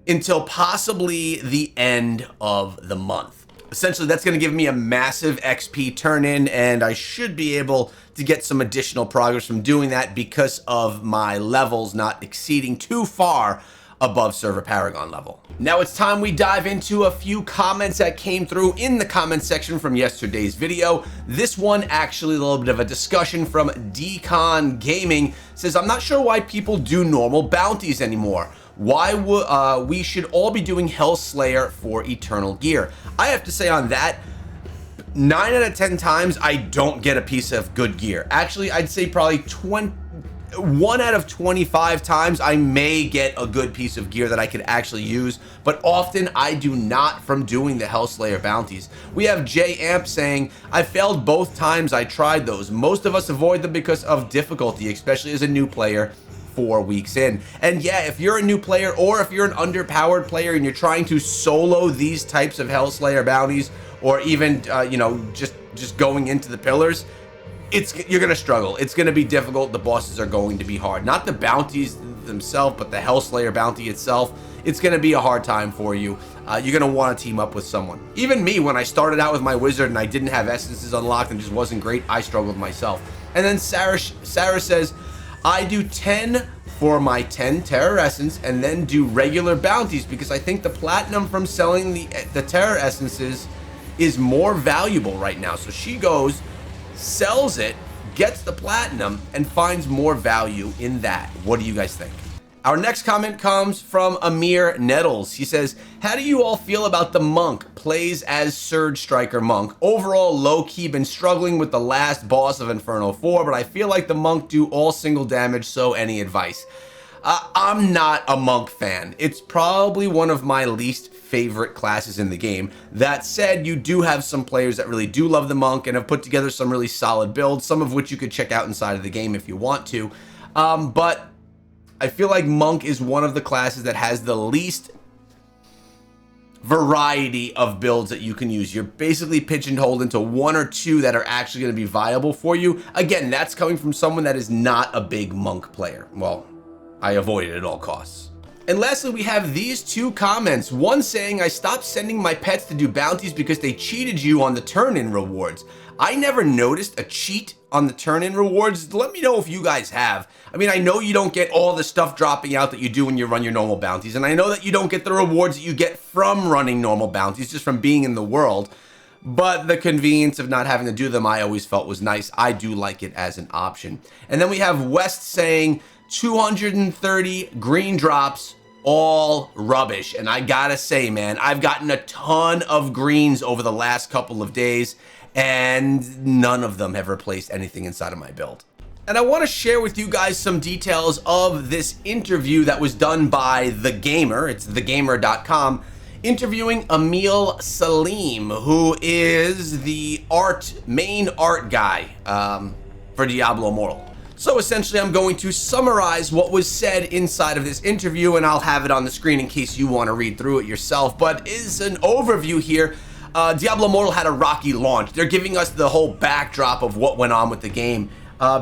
until possibly the end of the month. Essentially, that's going to give me a massive XP turn-in, and I should be able to get some additional progress from doing that because of my levels not exceeding too far above Server Paragon level. Now it's time we dive into a few comments that came through in the comment section from yesterday's video. This one actually a little bit of a discussion from Decon Gaming. Says, I'm not sure why people do normal bounties anymore. Why would we should all be doing Hellslayer for Eternal Gear? I have to say on that, 9 out of 10 times I don't get a piece of good gear. Actually, I'd say probably 1 out of 25 times I may get a good piece of gear that I could actually use, but often I do not from doing the Hellslayer bounties. We have J Amp saying, I failed both times I tried those. Most of us avoid them because of difficulty, especially as a new player 4 weeks in. And yeah, if you're a new player or if you're an underpowered player and you're trying to solo these types of Hellslayer bounties, or even you know, just going into the pillars, you're gonna struggle. It's gonna be difficult. The bosses are going to be hard. Not the bounties themselves, but the Hellslayer bounty itself. It's gonna be a hard time for you. You're gonna want to team up with someone. Even me, when I started out with my wizard and I didn't have essences unlocked and just wasn't great, I struggled myself. And then Sarah says, I do 10 for my 10 Terror Essence and then do regular bounties because I think the platinum from selling the Terror Essences is more valuable right now. So she goes, sells it, gets the platinum, and finds more value in that. What do you guys think? Our next comment comes from Amir Nettles. He says, how do you all feel about the monk? Plays as Surge Striker monk. Overall, low-key been struggling with the last boss of Inferno 4, but I feel like the monk do all single damage, so any advice? I'm not a monk fan. It's probably one of my least favorite classes in the game. That said, you do have some players that really do love the monk and have put together some really solid builds, some of which you could check out inside of the game if you want to. But I feel like monk is one of the classes that has the least variety of builds that you can use. You're basically pigeonholed into 1 or 2 that are actually going to be viable for you. Again, that's coming from someone that is not a big monk player. Well, I avoid it at all costs. And lastly, we have these 2 comments. One saying, I stopped sending my pets to do bounties because they cheated you on the turn-in rewards. I never noticed a cheat on the turn-in rewards. Let me know if you guys have. I mean, I know you don't get all the stuff dropping out that you do when you run your normal bounties, and I know that you don't get the rewards that you get from running normal bounties, just from being in the world. But the convenience of not having to do them, I always felt was nice. I do like it as an option. And then we have West saying, 230 green drops, all rubbish. And I gotta say, man, I've gotten a ton of greens over the last couple of days, and none of them have replaced anything inside of my build. And I want to share with you guys some details of this interview that was done by The Gamer. It's thegamer.com, interviewing Emil Salim, who is the main art guy for Diablo Immortal. So essentially, I'm going to summarize what was said inside of this interview, and I'll have it on the screen in case you want to read through it yourself. But is an overview here. Diablo Immortal had a rocky launch. They're giving us the whole backdrop of what went on with the game.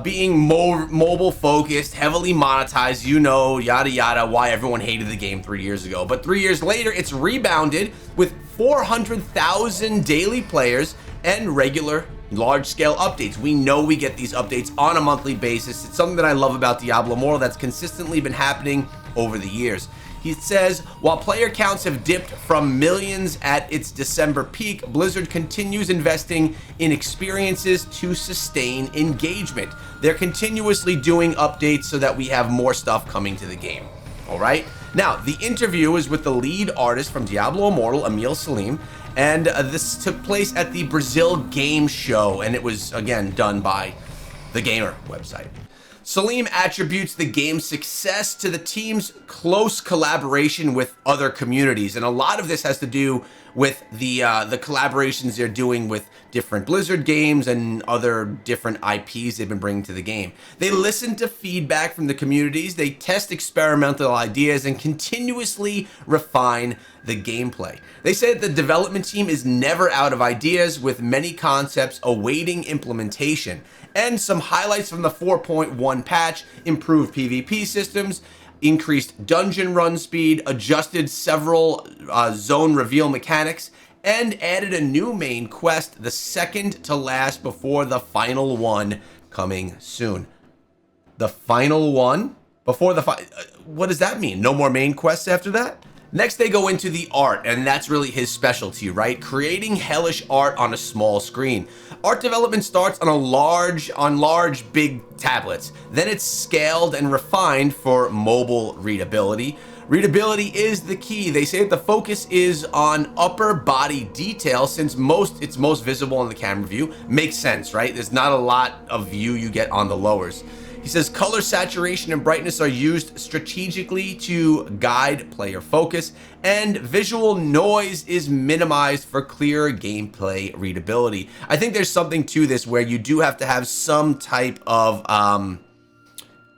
Being mobile focused, heavily monetized, you know, yada yada, why everyone hated the game 3 years ago. But 3 years later, it's rebounded with 400,000 daily players and regular large-scale updates. We know we get these updates on a monthly basis. It's something that I love about Diablo Immortal that's consistently been happening over the years. He says, while player counts have dipped from millions at its December peak, Blizzard continues investing in experiences to sustain engagement. They're continuously doing updates so that we have more stuff coming to the game. All right? Now, the interview is with the lead artist from Diablo Immortal, Emil Salim, and this took place at the Brazil Game Show, and it was, again, done by the Gamer website. Salim attributes the game's success to the team's close collaboration with other communities, and a lot of this has to do with the collaborations they're doing with different Blizzard games and other different IPs they've been bringing to the game. They listen to feedback from the communities, they test experimental ideas, and continuously refine the gameplay. They say that the development team is never out of ideas, with many concepts awaiting implementation. And some highlights from the 4.1 patch: improved PvP systems, increased dungeon run speed, adjusted several zone reveal mechanics, and added a new main quest, the second to last before the final one, coming soon. The final one? Before the what does that mean? No more main quests after that? Next, they go into the art, and that's really his specialty, right? Creating hellish art on a small screen. Art development starts on large, big tablets. Then it's scaled and refined for mobile readability. Readability is the key. They say that the focus is on upper body detail, since it's most visible in the camera view. Makes sense, right? There's not a lot of view you get on the lowers. He says color saturation and brightness are used strategically to guide player focus, and visual noise is minimized for clear gameplay readability. I think there's something to this where you do have to have some type of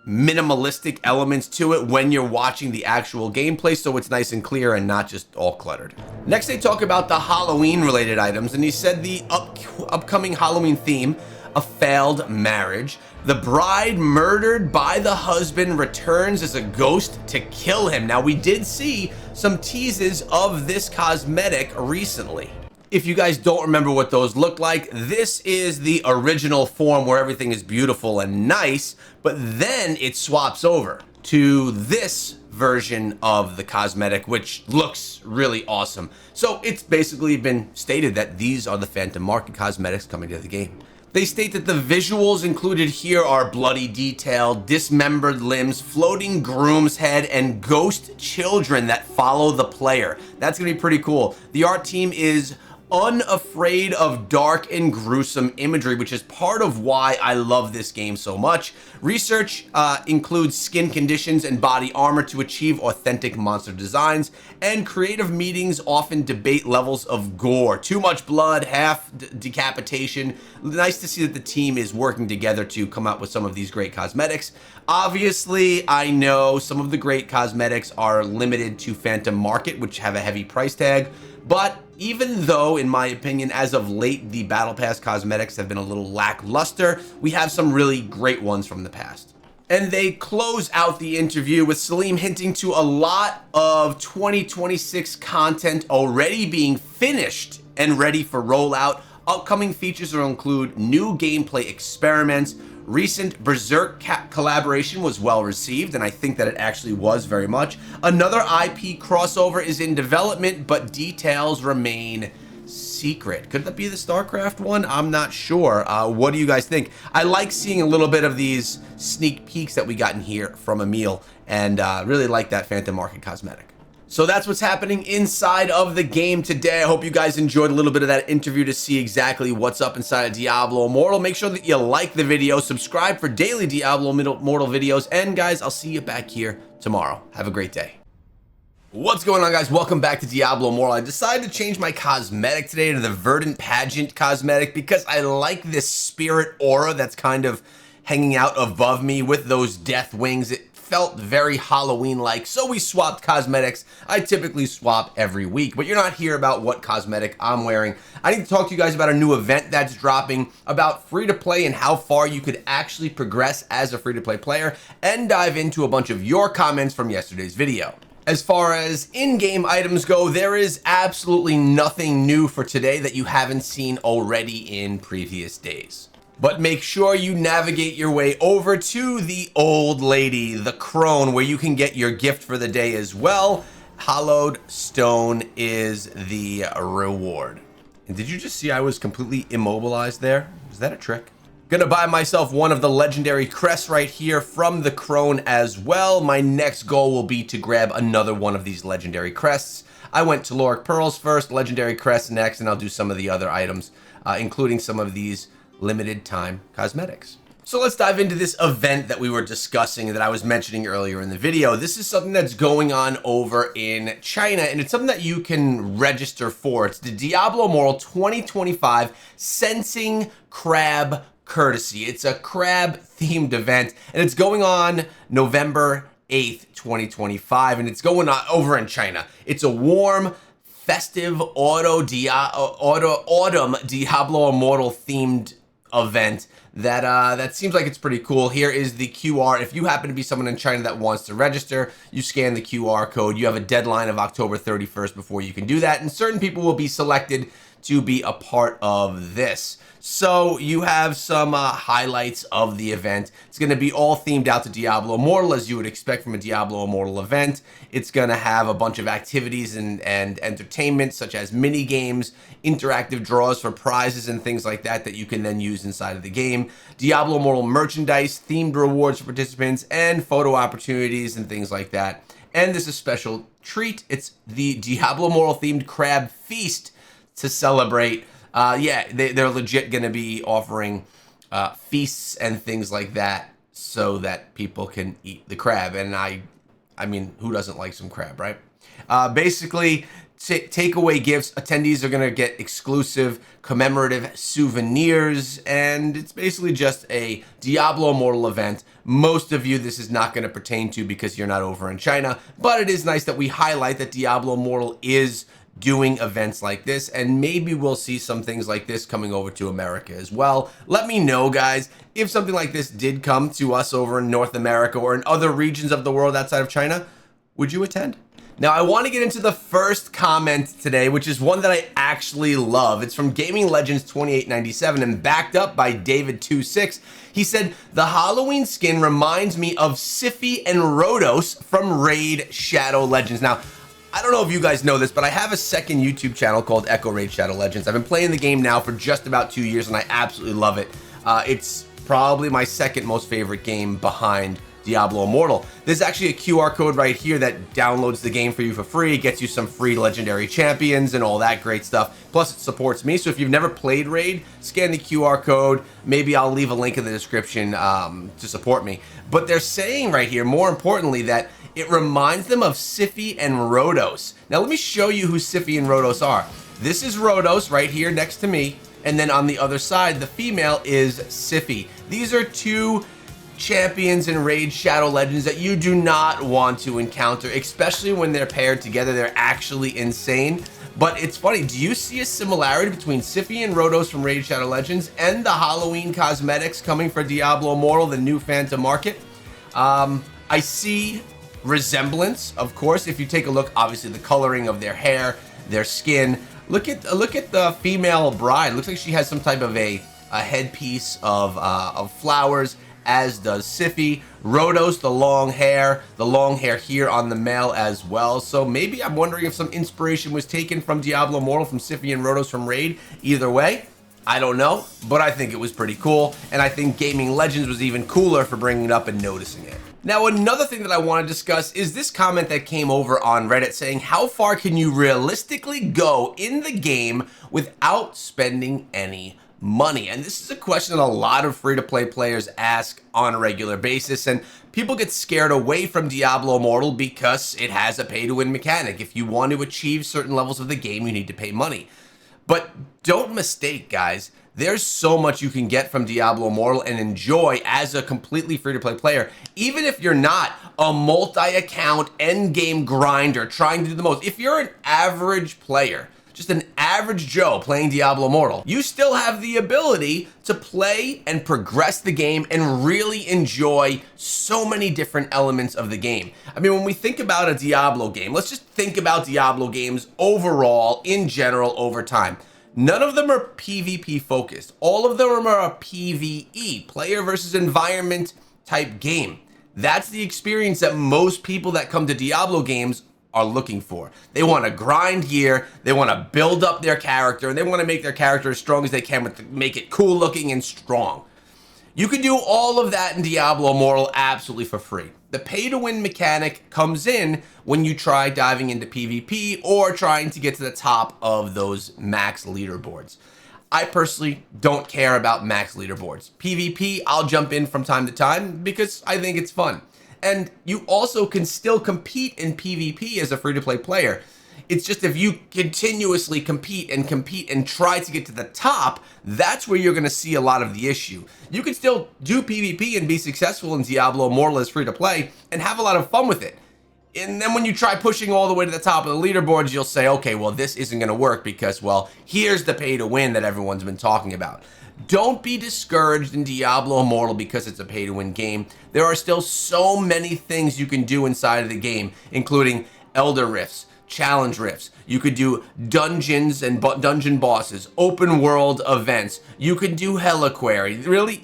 minimalistic elements to it when you're watching the actual gameplay, so it's nice and clear and not just all cluttered. Next, they talk about the Halloween related items, and he said the upcoming Halloween theme: a failed marriage. The bride murdered by the husband returns as a ghost to kill him. Now, we did see some teases of this cosmetic recently. If you guys don't remember what those look like, this is the original form where everything is beautiful and nice, but then it swaps over to this version of the cosmetic, which looks really awesome. So it's basically been stated that these are the Phantom Market cosmetics coming to the game. They state that the visuals included here are bloody detail, dismembered limbs, floating groom's head, and ghost children that follow the player. That's gonna be pretty cool. The art team is unafraid of dark and gruesome imagery, which is part of why I love this game so much. Research includes skin conditions and body armor to achieve authentic monster designs, and creative meetings often debate levels of gore. Too much blood, half decapitation. Nice to see that the team is working together to come out with some of these great cosmetics. Obviously, I know some of the great cosmetics are limited to Phantom Market, which have a heavy price tag, but even though, in my opinion, as of late, the Battle Pass cosmetics have been a little lackluster, we have some really great ones from the past. And they close out the interview with Salim hinting to a lot of 2026 content already being finished and ready for rollout. Upcoming features will include new gameplay experiments. Recent Berserk collaboration was well received, and I think that it actually was very much. Another IP crossover is in development, but details remain secret. Could that be the StarCraft one? I'm not sure. What do you guys think? I like seeing a little bit of these sneak peeks that we got in here from Emil, and really like that Phantom Market cosmetic. So that's what's happening inside of the game today. I hope you guys enjoyed a little bit of that interview to see exactly what's up inside of Diablo Immortal. Make sure that you like the video, subscribe for daily Diablo Immortal videos, and guys, I'll see you back here tomorrow. Have a great day. What's going on, guys? Welcome back to Diablo Immortal. I decided to change my cosmetic today to the Verdant Pageant cosmetic because I like this spirit aura that's kind of hanging out above me with those death wings. It felt very Halloween-like, so we swapped cosmetics. I typically swap every week, but you're not here about what cosmetic I'm wearing. I need to talk to you guys about a new event that's dropping, about free-to-play and how far you could actually progress as a free-to-play player, and dive into a bunch of your comments from yesterday's video. As far as in-game items go, there is absolutely nothing new for today that you haven't seen already in previous days. But make sure you navigate your way over to the old lady, the crone, where you can get your gift for the day as well. Hollowed stone is the reward. And did you just see I was completely immobilized there? Is that a trick? Gonna buy myself one of the legendary crests right here from the crone as well. My next goal will be to grab another one of these legendary crests. I went Telluric Pearls first, legendary crests next, and I'll do some of the other items, including some of these limited time cosmetics. So let's dive into this event that we were discussing that I was mentioning earlier in the video. This is something that's going on over in China, and it's something that you can register for. It's the Diablo Immortal 2025 Sensing Crab Courtesy. It's a crab-themed event, and it's going on November 8th, 2025, and it's going on over in China. It's a warm, festive autumn Diablo Immortal themed event that seems like it's pretty cool. Here is the QR. If you happen to be someone in China that wants to register, you scan the QR code. You have a deadline of October 31st before you can do that, and certain people will be selected to be a part of this. So you have some highlights of the event. It's going to be all themed out to Diablo Immortal, as you would expect from a Diablo Immortal event. It's going to have a bunch of activities and entertainment, such as mini games, interactive draws for prizes and things like that that you can then use inside of the game. Diablo Immortal merchandise, themed rewards for participants, and photo opportunities and things like that. And this is a special treat. It's the Diablo Immortal themed crab feast to celebrate. They're legit going to be offering feasts and things like that so that people can eat the crab. And I mean, who doesn't like some crab, right? Basically, takeaway gifts. Attendees are going to get exclusive commemorative souvenirs, and it's basically just a Diablo Immortal event. Most of you, this is not going to pertain to because you're not over in China, but it is nice that we highlight that Diablo Immortal is doing events like this, and maybe we'll see some things like this coming over to America as well. Let me know, guys, if something like this did come to us over in North America or in other regions of the world outside of China. Would you attend? Now, I want to get into the first comment today, which is one that I actually love. It's from Gaming Legends 2897 and backed up by David26. He said, the Halloween skin reminds me of Siphi and Rhodos from Raid Shadow Legends. Now, I don't know if you guys know this, but I have a second YouTube channel called Echo Raid Shadow Legends. I've been playing the game now for just about 2 years, and I absolutely love it. It's probably my second most favorite game behind Diablo Immortal. There's actually a QR code right here that downloads the game for you for free. It gets you some free legendary champions and all that great stuff. Plus, it supports me. So if you've never played Raid, scan the QR code. Maybe I'll leave a link in the description to support me. But they're saying right here, more importantly, that it reminds them of Siphi and Rhodos. Now, let me show you who Siphi and Rhodos are. This is Rhodos right here next to me. And then on the other side, the female is Siphi. These are two champions in Raid Shadow Legends that you do not want to encounter, especially when they're paired together. They're actually insane. But it's funny, do you see a similarity between Siphi and Rhodos from Raid Shadow Legends and the Halloween cosmetics coming for Diablo Immortal, the new Phantom Market? I see resemblance, of course. If you take a look, obviously the coloring of their hair, their skin. Look at the female bride. Looks like she has some type of a headpiece of flowers, as does Siphi. Rhodos, the long hair here on the male as well. So maybe I'm wondering if some inspiration was taken from Diablo Immortal from Siphi and Rhodos from Raid. Either way, I don't know, but I think it was pretty cool, and I think Gaming Legends was even cooler for bringing it up and noticing it. Now, another thing that I want to discuss is this comment that came over on Reddit saying, how far can you realistically go in the game without spending any money? And this is a question that a lot of free-to-play players ask on a regular basis, and people get scared away from Diablo Immortal because it has a pay-to-win mechanic. If you want to achieve certain levels of the game, you need to pay money. But don't mistake, guys. There's so much you can get from Diablo Immortal and enjoy as a completely free-to-play player. Even if you're not a multi-account endgame grinder trying to do the most. If you're an average player, just an average Joe playing Diablo Immortal, you still have the ability to play and progress the game and really enjoy so many different elements of the game. I mean, when we think about a Diablo game, let's just think about Diablo games overall, in general, over time. None of them are PvP focused. All of them are a PvE, player versus environment type game. That's the experience that most people that come to Diablo games are looking for. They want to grind gear, they want to build up their character, and they want to make their character as strong as they can, make it cool looking and strong. You can do all of that in Diablo Immortal absolutely for free. The pay-to-win mechanic comes in when you try diving into PvP or trying to get to the top of those max leaderboards. I personally don't care about max leaderboards. PvP, I'll jump in from time to time because I think it's fun. And you also can still compete in PvP as a free-to-play player. It's just if you continuously compete and try to get to the top, that's where you're going to see a lot of the issue. You can still do PvP and be successful in Diablo Immortal as free-to-play and have a lot of fun with it. And then when you try pushing all the way to the top of the leaderboards, you'll say, okay, well, this isn't going to work because, well, here's the pay to win that everyone's been talking about. Don't be discouraged in Diablo Immortal because it's a pay to win game. There are still so many things you can do inside of the game, including Elder Rifts, challenge rifts. You could do dungeons and dungeon bosses, open world events. You could do Helquery. Really,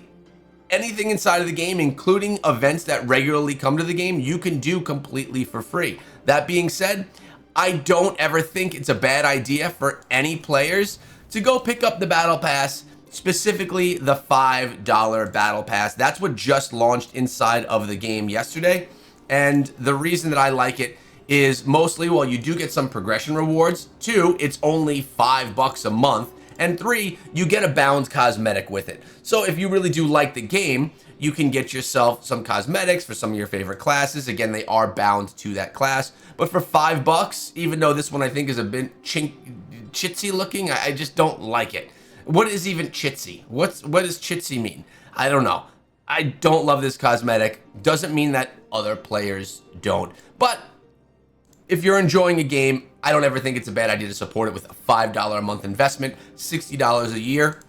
anything inside of the game, including events that regularly come to the game, you can do completely for free. That being said, I don't ever think it's a bad idea for any players to go pick up the Battle Pass, specifically the $5 Battle Pass. That's what just launched inside of the game yesterday. And the reason that I like it is mostly, well, you do get some progression rewards. 2, it's only $5 a month. And 3, you get a bound cosmetic with it. So if you really do like the game, you can get yourself some cosmetics for some of your favorite classes. Again, they are bound to that class. But for $5, even though this one I think is a bit chitsy looking, I just don't like it. What is even chitsy? What does chitsy mean? I don't know. I don't love this cosmetic. Doesn't mean that other players don't. But if you're enjoying a game, I don't ever think it's a bad idea to support it with a $5 a month investment, $60 a year.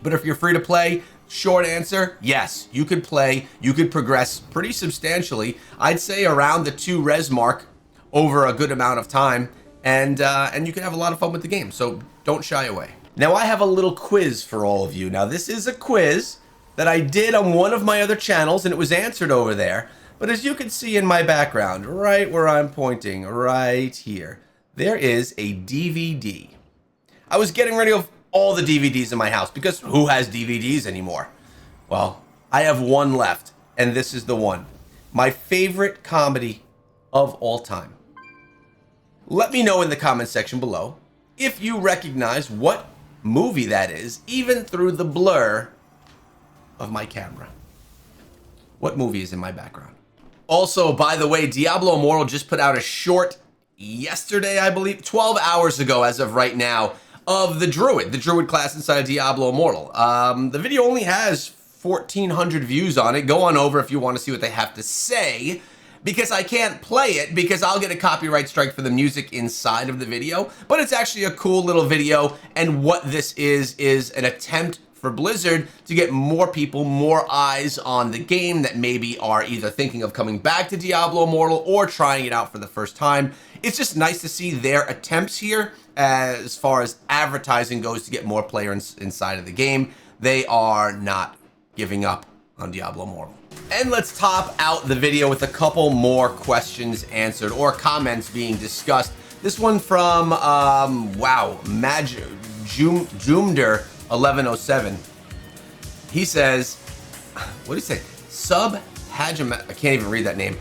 But if you're free to play, short answer, yes, you could play, you could progress pretty substantially. I'd say around the 2 res mark over a good amount of time, and you can have a lot of fun with the game, so don't shy away. Now I have a little quiz for all of you. Now this is a quiz that I did on one of my other channels, and it was answered over there. But as you can see in my background, right where I'm pointing, right here, there is a DVD. I was getting rid of all the DVDs in my house because who has DVDs anymore? Well, I have one left, and this is the one. My favorite comedy of all time. Let me know in the comment section below if you recognize what movie that is, even through the blur of my camera. What movie is in my background? Also, by the way, Diablo Immortal just put out a short yesterday, I believe, 12 hours ago as of right now, of the Druid class inside of Diablo Immortal. The video only has 1,400 views on it. Go on over if you want to see what they have to say, because I can't play it because I'll get a copyright strike for the music inside of the video. But it's actually a cool little video, and what this is an attempt for Blizzard to get more people, more eyes on the game that maybe are either thinking of coming back to Diablo Immortal or trying it out for the first time. It's just nice to see their attempts here as far as advertising goes to get more players inside of the game. They are not giving up on Diablo Immortal. And let's top out the video with a couple more questions answered or comments being discussed. This one from, Joomder 1107. He says, what do you say? Hajime, I can't even read that name.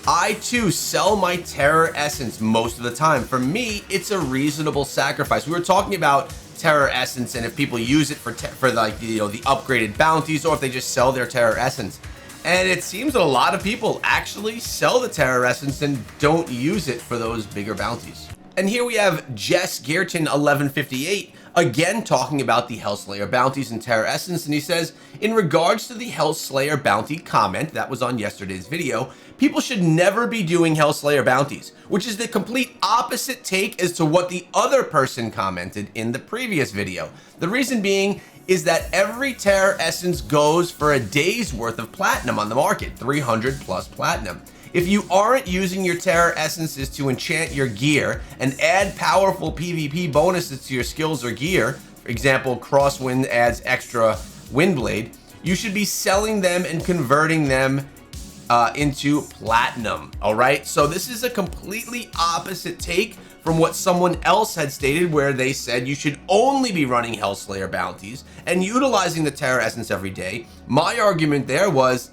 I too sell my Terror Essence most of the time. For me, it's a reasonable sacrifice. We were talking about Terror Essence and if people use it for like, you know, the upgraded bounties, or if they just sell their Terror Essence. And it seems that a lot of people actually sell the Terror Essence and don't use it for those bigger bounties. And here we have Jess Gearton 1158 again talking about the Hellslayer bounties and Terror Essence, and he says, in regards to the Hellslayer bounty comment that was on yesterday's video, people should never be doing Hellslayer bounties, which is the complete opposite take as to what the other person commented in the previous video. The reason being is that every Terror Essence goes for a day's worth of platinum on the market, 300 plus platinum. If you aren't using your Terror Essences to enchant your gear and add powerful PvP bonuses to your skills or gear, for example, Crosswind adds extra Windblade, you should be selling them and converting them into platinum, all right? So this is a completely opposite take from what someone else had stated, where they said you should only be running Hellslayer bounties and utilizing the Terror Essence every day. My argument there was,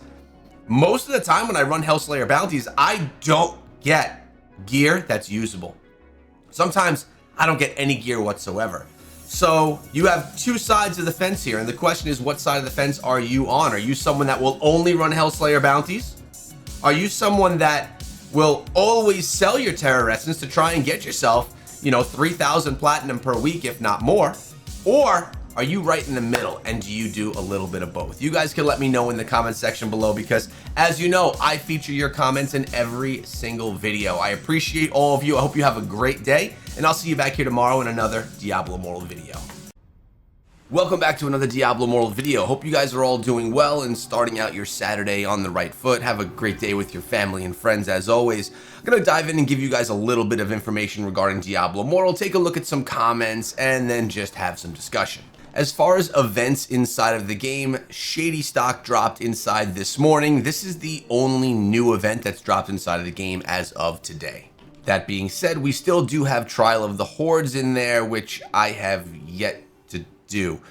most of the time when I run Hellslayer bounties, I don't get gear that's usable. Sometimes I don't get any gear whatsoever. So you have two sides of the fence here, and the question is, what side of the fence are you on? Are you someone that will only run Hellslayer bounties? Are you someone that will always sell your Terror Essence to try and get yourself, 3,000 platinum per week, if not more? Or are you right in the middle, and do you do a little bit of both? You guys can let me know in the comment section below, because as you know, I feature your comments in every single video. I appreciate all of you. I hope you have a great day, and I'll see you back here tomorrow in another Diablo Immortal video. Welcome back to another Diablo Immortal video. Hope you guys are all doing well and starting out your Saturday on the right foot. Have a great day with your family and friends as always. I'm going to dive in and give you guys a little bit of information regarding Diablo Immortal, take a look at some comments, and then just have some discussion. As far as events inside of the game, Shady Stock dropped inside this morning. This is the only new event that's dropped inside of the game as of today. That being said, we still do have Trial of the Hordes in there, which I have yet to do.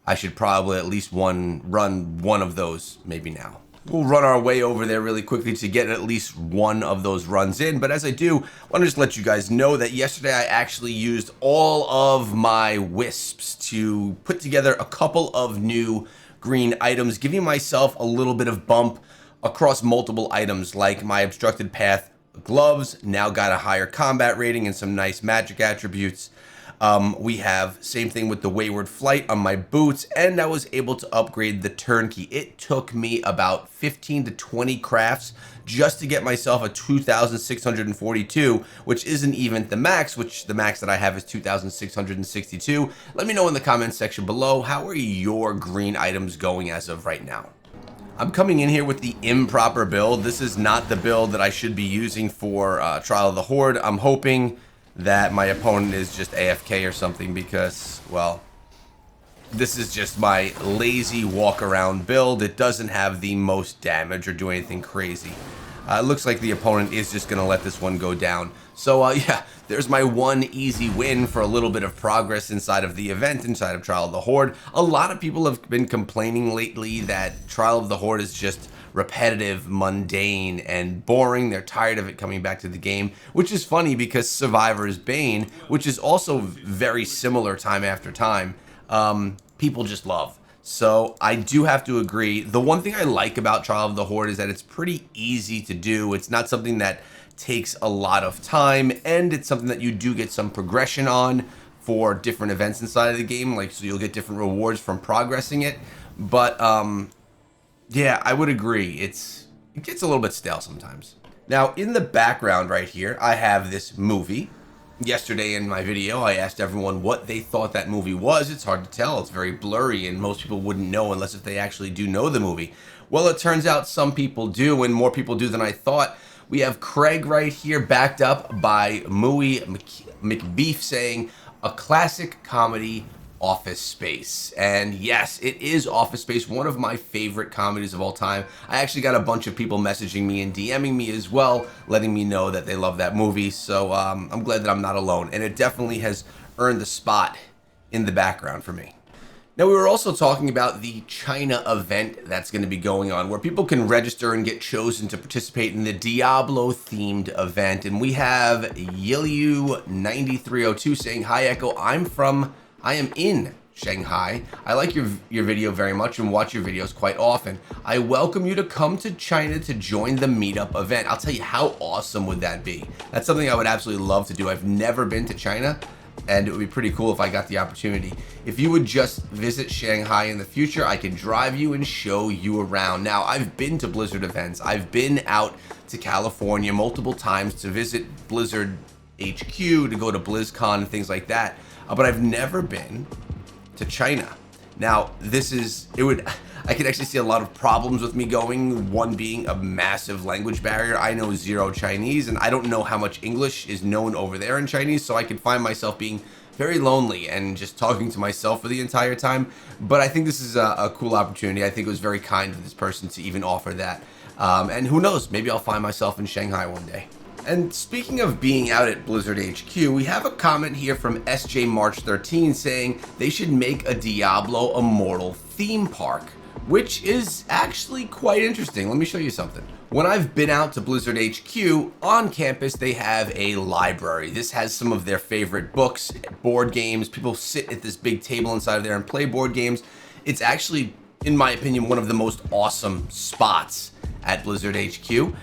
I should probably at least run one of those maybe now. We'll run our way over there really quickly to get at least one of those runs in. But as I do, I want to just let you guys know that yesterday I actually used all of my wisps to put together a couple of new green items, giving myself a little bit of bump across multiple items, like my Obstructed Path gloves now got a higher combat rating and some nice magic attributes. We have same thing with the Wayward Flight on my boots, and I was able to upgrade the Turnkey. It took me about 15 to 20 crafts just to get myself a 2,642, which isn't even the max, which the max that I have is 2,662. Let me know in the comments section below, how are your green items going as of right now? I'm coming in here with the improper build. This is not the build that I should be using for Trial of the Horde. I'm hoping that my opponent is just AFK or something, because, well, this is just my lazy walk around build. It doesn't have the most damage or do anything crazy. It looks like the opponent is just gonna let this one go down. So yeah, there's my one easy win for a little bit of progress inside of the event, inside of Trial of the Horde. A lot of people have been complaining lately that Trial of the Horde is just repetitive, mundane, and boring. They're tired of it coming back to the game, which is funny because Survivor's Bane, which is also very similar time after time, people just love. So I do have to agree. The one thing I like about Trial of the Horde is that it's pretty easy to do. It's not something that takes a lot of time, and it's something that you do get some progression on for different events inside of the game, like, so you'll get different rewards from progressing it. But yeah, I would agree. It gets a little bit stale sometimes. Now, in the background right here, I have this movie. Yesterday in my video, I asked everyone what they thought that movie was. It's hard to tell. It's very blurry, and most people wouldn't know unless if they actually do know the movie. Well, it turns out some people do, and more people do than I thought. We have Craig right here, backed up by Mooey McBeef, saying, a classic comedy, Office Space. And yes, it is Office Space, one of my favorite comedies of all time. I actually got a bunch of people messaging me and DMing me as well, letting me know that they love that movie. So I'm glad that I'm not alone, and it definitely has earned the spot in the background for me. Now, we were also talking about the China event that's going to be going on, where people can register and get chosen to participate in the Diablo-themed event. And we have Yilu9302 saying, hi, Echo, I am in Shanghai. I like your video very much and watch your videos quite often. I welcome you to come to China to join the meetup event. I'll tell you, how awesome would that be? That's something I would absolutely love to do. I've never been to China, and it would be pretty cool if I got the opportunity. If you would just visit Shanghai in the future, I can drive you and show you around. Now, I've been to Blizzard events. I've been out to California multiple times to visit Blizzard HQ, to go to BlizzCon and things like that. But I've never been to China. Now, I could actually see a lot of problems with me going, one being a massive language barrier. I know zero Chinese, and I don't know how much English is known over there in Chinese, so I could find myself being very lonely and just talking to myself for the entire time. But I think this is a cool opportunity. I think it was very kind of this person to even offer that. And who knows, maybe I'll find myself in Shanghai one day. And speaking of being out at Blizzard HQ, we have a comment here from SJ March 13 saying they should make a Diablo Immortal theme park. which is actually quite interesting. Let me show you something. When I've been out to Blizzard HQ, on campus they have a library. This has some of their favorite books, board games. People sit at this big table inside of there and play board games. It's actually, in my opinion, one of the most awesome spots at Blizzard HQ.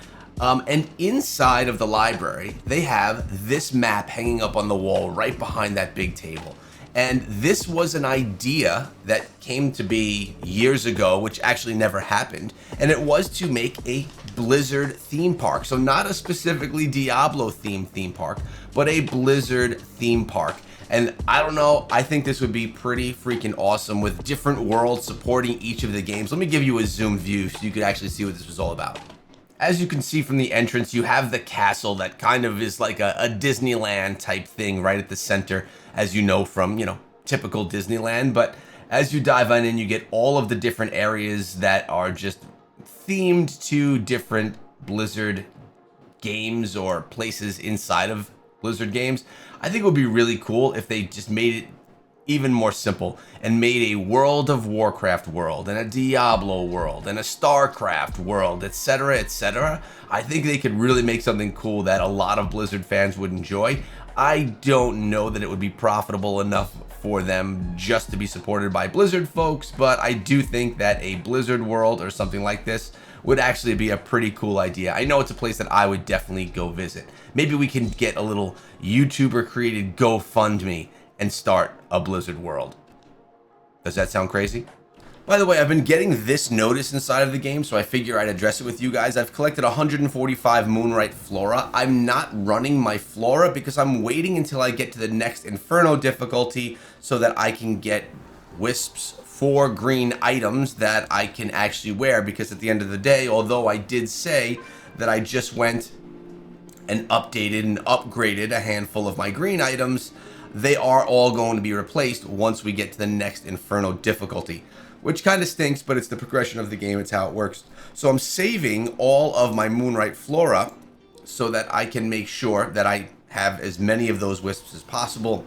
And inside of the library, they have this map hanging up on the wall right behind that big table. And this was an idea that came to be years ago, which actually never happened. And it was to make a Blizzard theme park. So not a specifically Diablo themed theme park, but a Blizzard theme park. And I don't know, I think this would be pretty freaking awesome with different worlds supporting each of the games. Let me give you a zoom view so you could actually see what this was all about. As you can see from the entrance, you have the castle that kind of is like a Disneyland type thing right at the center, as you know from, typical Disneyland. But as you dive on in, you get all of the different areas that are just themed to different Blizzard games or places inside of Blizzard games. I think it would be really cool if they just made it even more simple and made a World of Warcraft world and a Diablo world and a StarCraft world, etc., etc. I think they could really make something cool that a lot of Blizzard fans would enjoy. I don't know that it would be profitable enough for them just to be supported by Blizzard folks, but I do think that a Blizzard world or something like this would actually be a pretty cool idea. I know it's a place that I would definitely go visit. Maybe we can get a little YouTuber created GoFundMe and start a Blizzard world. Does that sound crazy? By the way, I've been getting this notice inside of the game, so I figure I'd address it with you guys. I've collected 145 Moonlight Flora. I'm not running my Flora because I'm waiting until I get to the next Inferno difficulty so that I can get Wisps for green items that I can actually wear, because at the end of the day, although I did say that I just went and updated and upgraded a handful of my green items, they are all going to be replaced once we get to the next Inferno difficulty, which kind of stinks, but it's the progression of the game. It's how it works. So I'm saving all of my Moonlight Flora so that I can make sure that I have as many of those Wisps as possible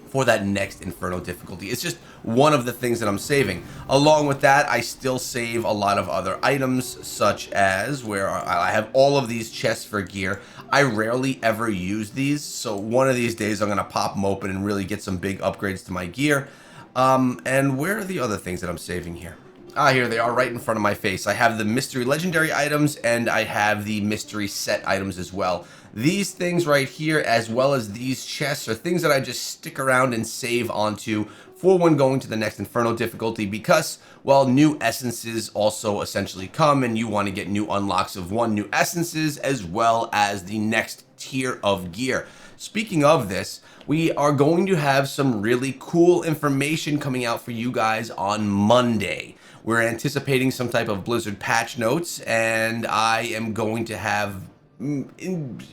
for that next Inferno difficulty. It's just one of the things that I'm saving. Along with that, I still save a lot of other items, such as where I have all of these chests for gear. I rarely ever use these, so one of these days I'm going to pop them open and really get some big upgrades to my gear. And where are the other things that I'm saving here? Ah, here they are right in front of my face. I have the mystery legendary items and I have the mystery set items as well. These things right here, as well as these chests, are things that I just stick around and save onto for when going to the next Inferno difficulty, because, well, new essences also essentially come and you want to get new unlocks of new essences as well as the next tier of gear. Speaking of this, we are going to have some really cool information coming out for you guys on Monday. We're anticipating some type of Blizzard patch notes, and I am going to have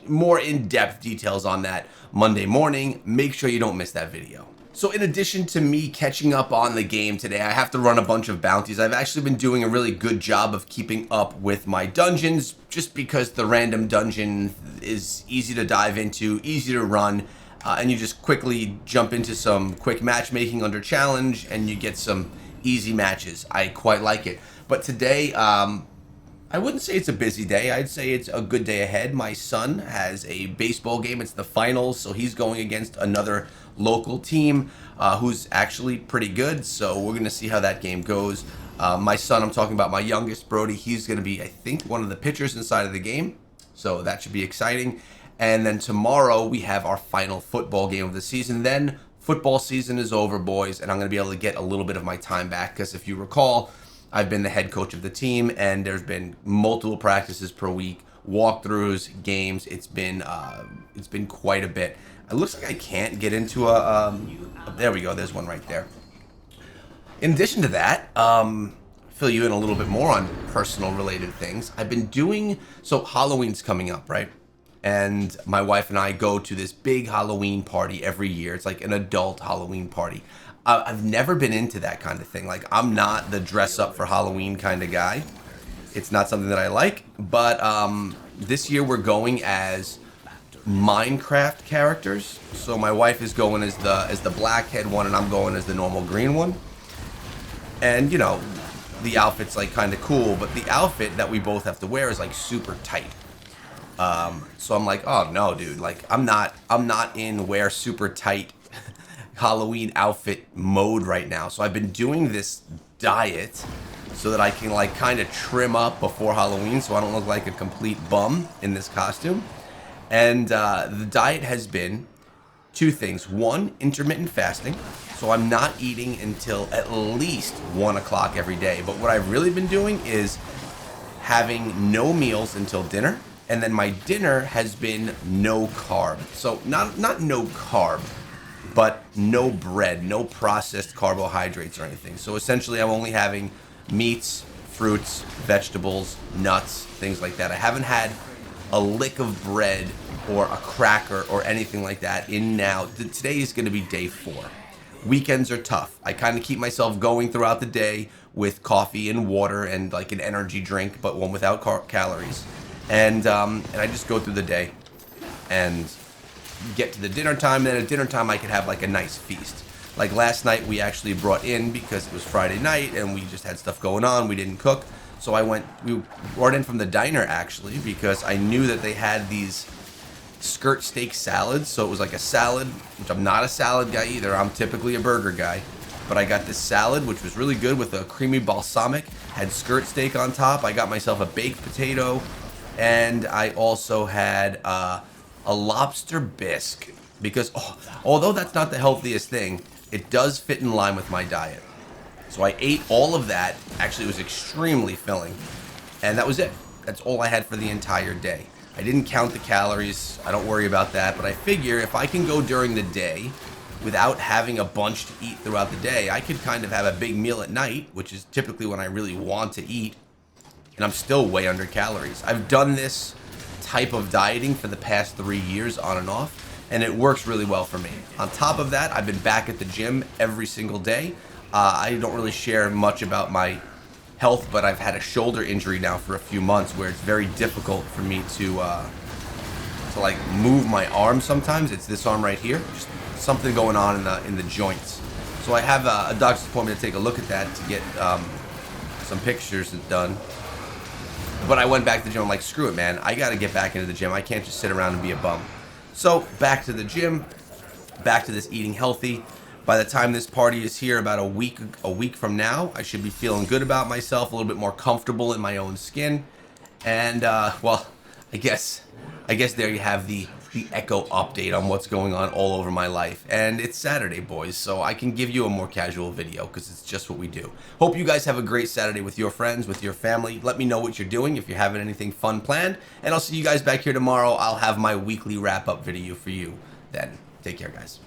more in-depth details on that Monday morning. Make sure you don't miss that video. So in addition to me catching up on the game today, I have to run a bunch of bounties. I've actually been doing a really good job of keeping up with my dungeons, just because the random dungeon is easy to dive into, easy to run, and you just quickly jump into some quick matchmaking under challenge and you get some easy matches. I quite like it. But today, I wouldn't say it's a busy day. I'd say it's a good day ahead. My son has a baseball game. It's the finals, so he's going against another local team who's actually pretty good. So we're going to see how that game goes. My son, I'm talking about my youngest, Brody, he's going to be, I think, one of the pitchers inside of the game. So that should be exciting. And then tomorrow we have our final football game of the season. Then football season is over, boys, and I'm going to be able to get a little bit of my time back, because if you recall, I've been the head coach of the team, and there's been multiple practices per week, walkthroughs, games. It's been quite a bit. It looks like I can't get into there we go. There's one right there. In addition to that, fill you in a little bit more on personal related things. I've been doing, so Halloween's coming up, right? And my wife and I go to this big Halloween party every year. It's like an adult Halloween party. I've never been into that kind of thing. Like, I'm not the dress up for Halloween kind of guy. It's not something that I like. But this year we're going as Minecraft characters. So my wife is going as the blackhead one, and I'm going as the normal green one. And, you know, the outfit's like kind of cool, but the outfit that we both have to wear is like super tight. So I'm like, oh no, dude, like I'm not in wear super tight Halloween outfit mode right now. So I've been doing this diet so that I can like kind of trim up before Halloween so I don't look like a complete bum in this costume. And the diet has been two things. One, intermittent fasting. So I'm not eating until at least 1 o'clock every day. But what I've really been doing is having no meals until dinner. And then my dinner has been no carb. So not no carb, but no bread, no processed carbohydrates or anything. So essentially I'm only having meats, fruits, vegetables, nuts, things like that. I haven't had a lick of bread or a cracker or anything like that in now. Today is going to be day 4. Weekends are tough. I kind of keep myself going throughout the day with coffee and water and like an energy drink, but one without calories. And I just go through the day and get to the dinner time. And then at dinner time, I could have like a nice feast. Like last night, we actually brought in, because it was Friday night and we just had stuff going on. We didn't cook. So we brought in from the diner actually, because I knew that they had these skirt steak salads. So it was like a salad, which I'm not a salad guy either. I'm typically a burger guy. But I got this salad, which was really good with a creamy balsamic, had skirt steak on top. I got myself a baked potato, and I also had a lobster bisque, because although that's not the healthiest thing, it does fit in line with my diet. So I ate all of that. Actually, it was extremely filling. And that was it. That's all I had for the entire day. I didn't count the calories. I don't worry about that. But I figure if I can go during the day without having a bunch to eat throughout the day, I could kind of have a big meal at night, which is typically when I really want to eat. And I'm still way under calories. I've done this type of dieting for the past 3 years on and off, and it works really well for me. On top of that, I've been back at the gym every single day. I don't really share much about my health, but I've had a shoulder injury now for a few months where it's very difficult for me to like move my arm sometimes. It's this arm right here. Just something going on in the joints. So I have a doctor's appointment to take a look at that to get some pictures done. But I went back to the gym. I'm like, screw it, man. I got to get back into the gym. I can't just sit around and be a bum. So back to the gym, back to this eating healthy. By the time this party is here, about a week from now, I should be feeling good about myself, a little bit more comfortable in my own skin. And well, I guess there you have the echo update on what's going on all over my life. And it's Saturday, boys, so I can give you a more casual video because it's just what we do. Hope you guys have a great Saturday with your friends, with your family. Let me know what you're doing if you're having anything fun planned. And I'll see you guys back here tomorrow. I'll have my weekly wrap-up video for you then. Take care, guys.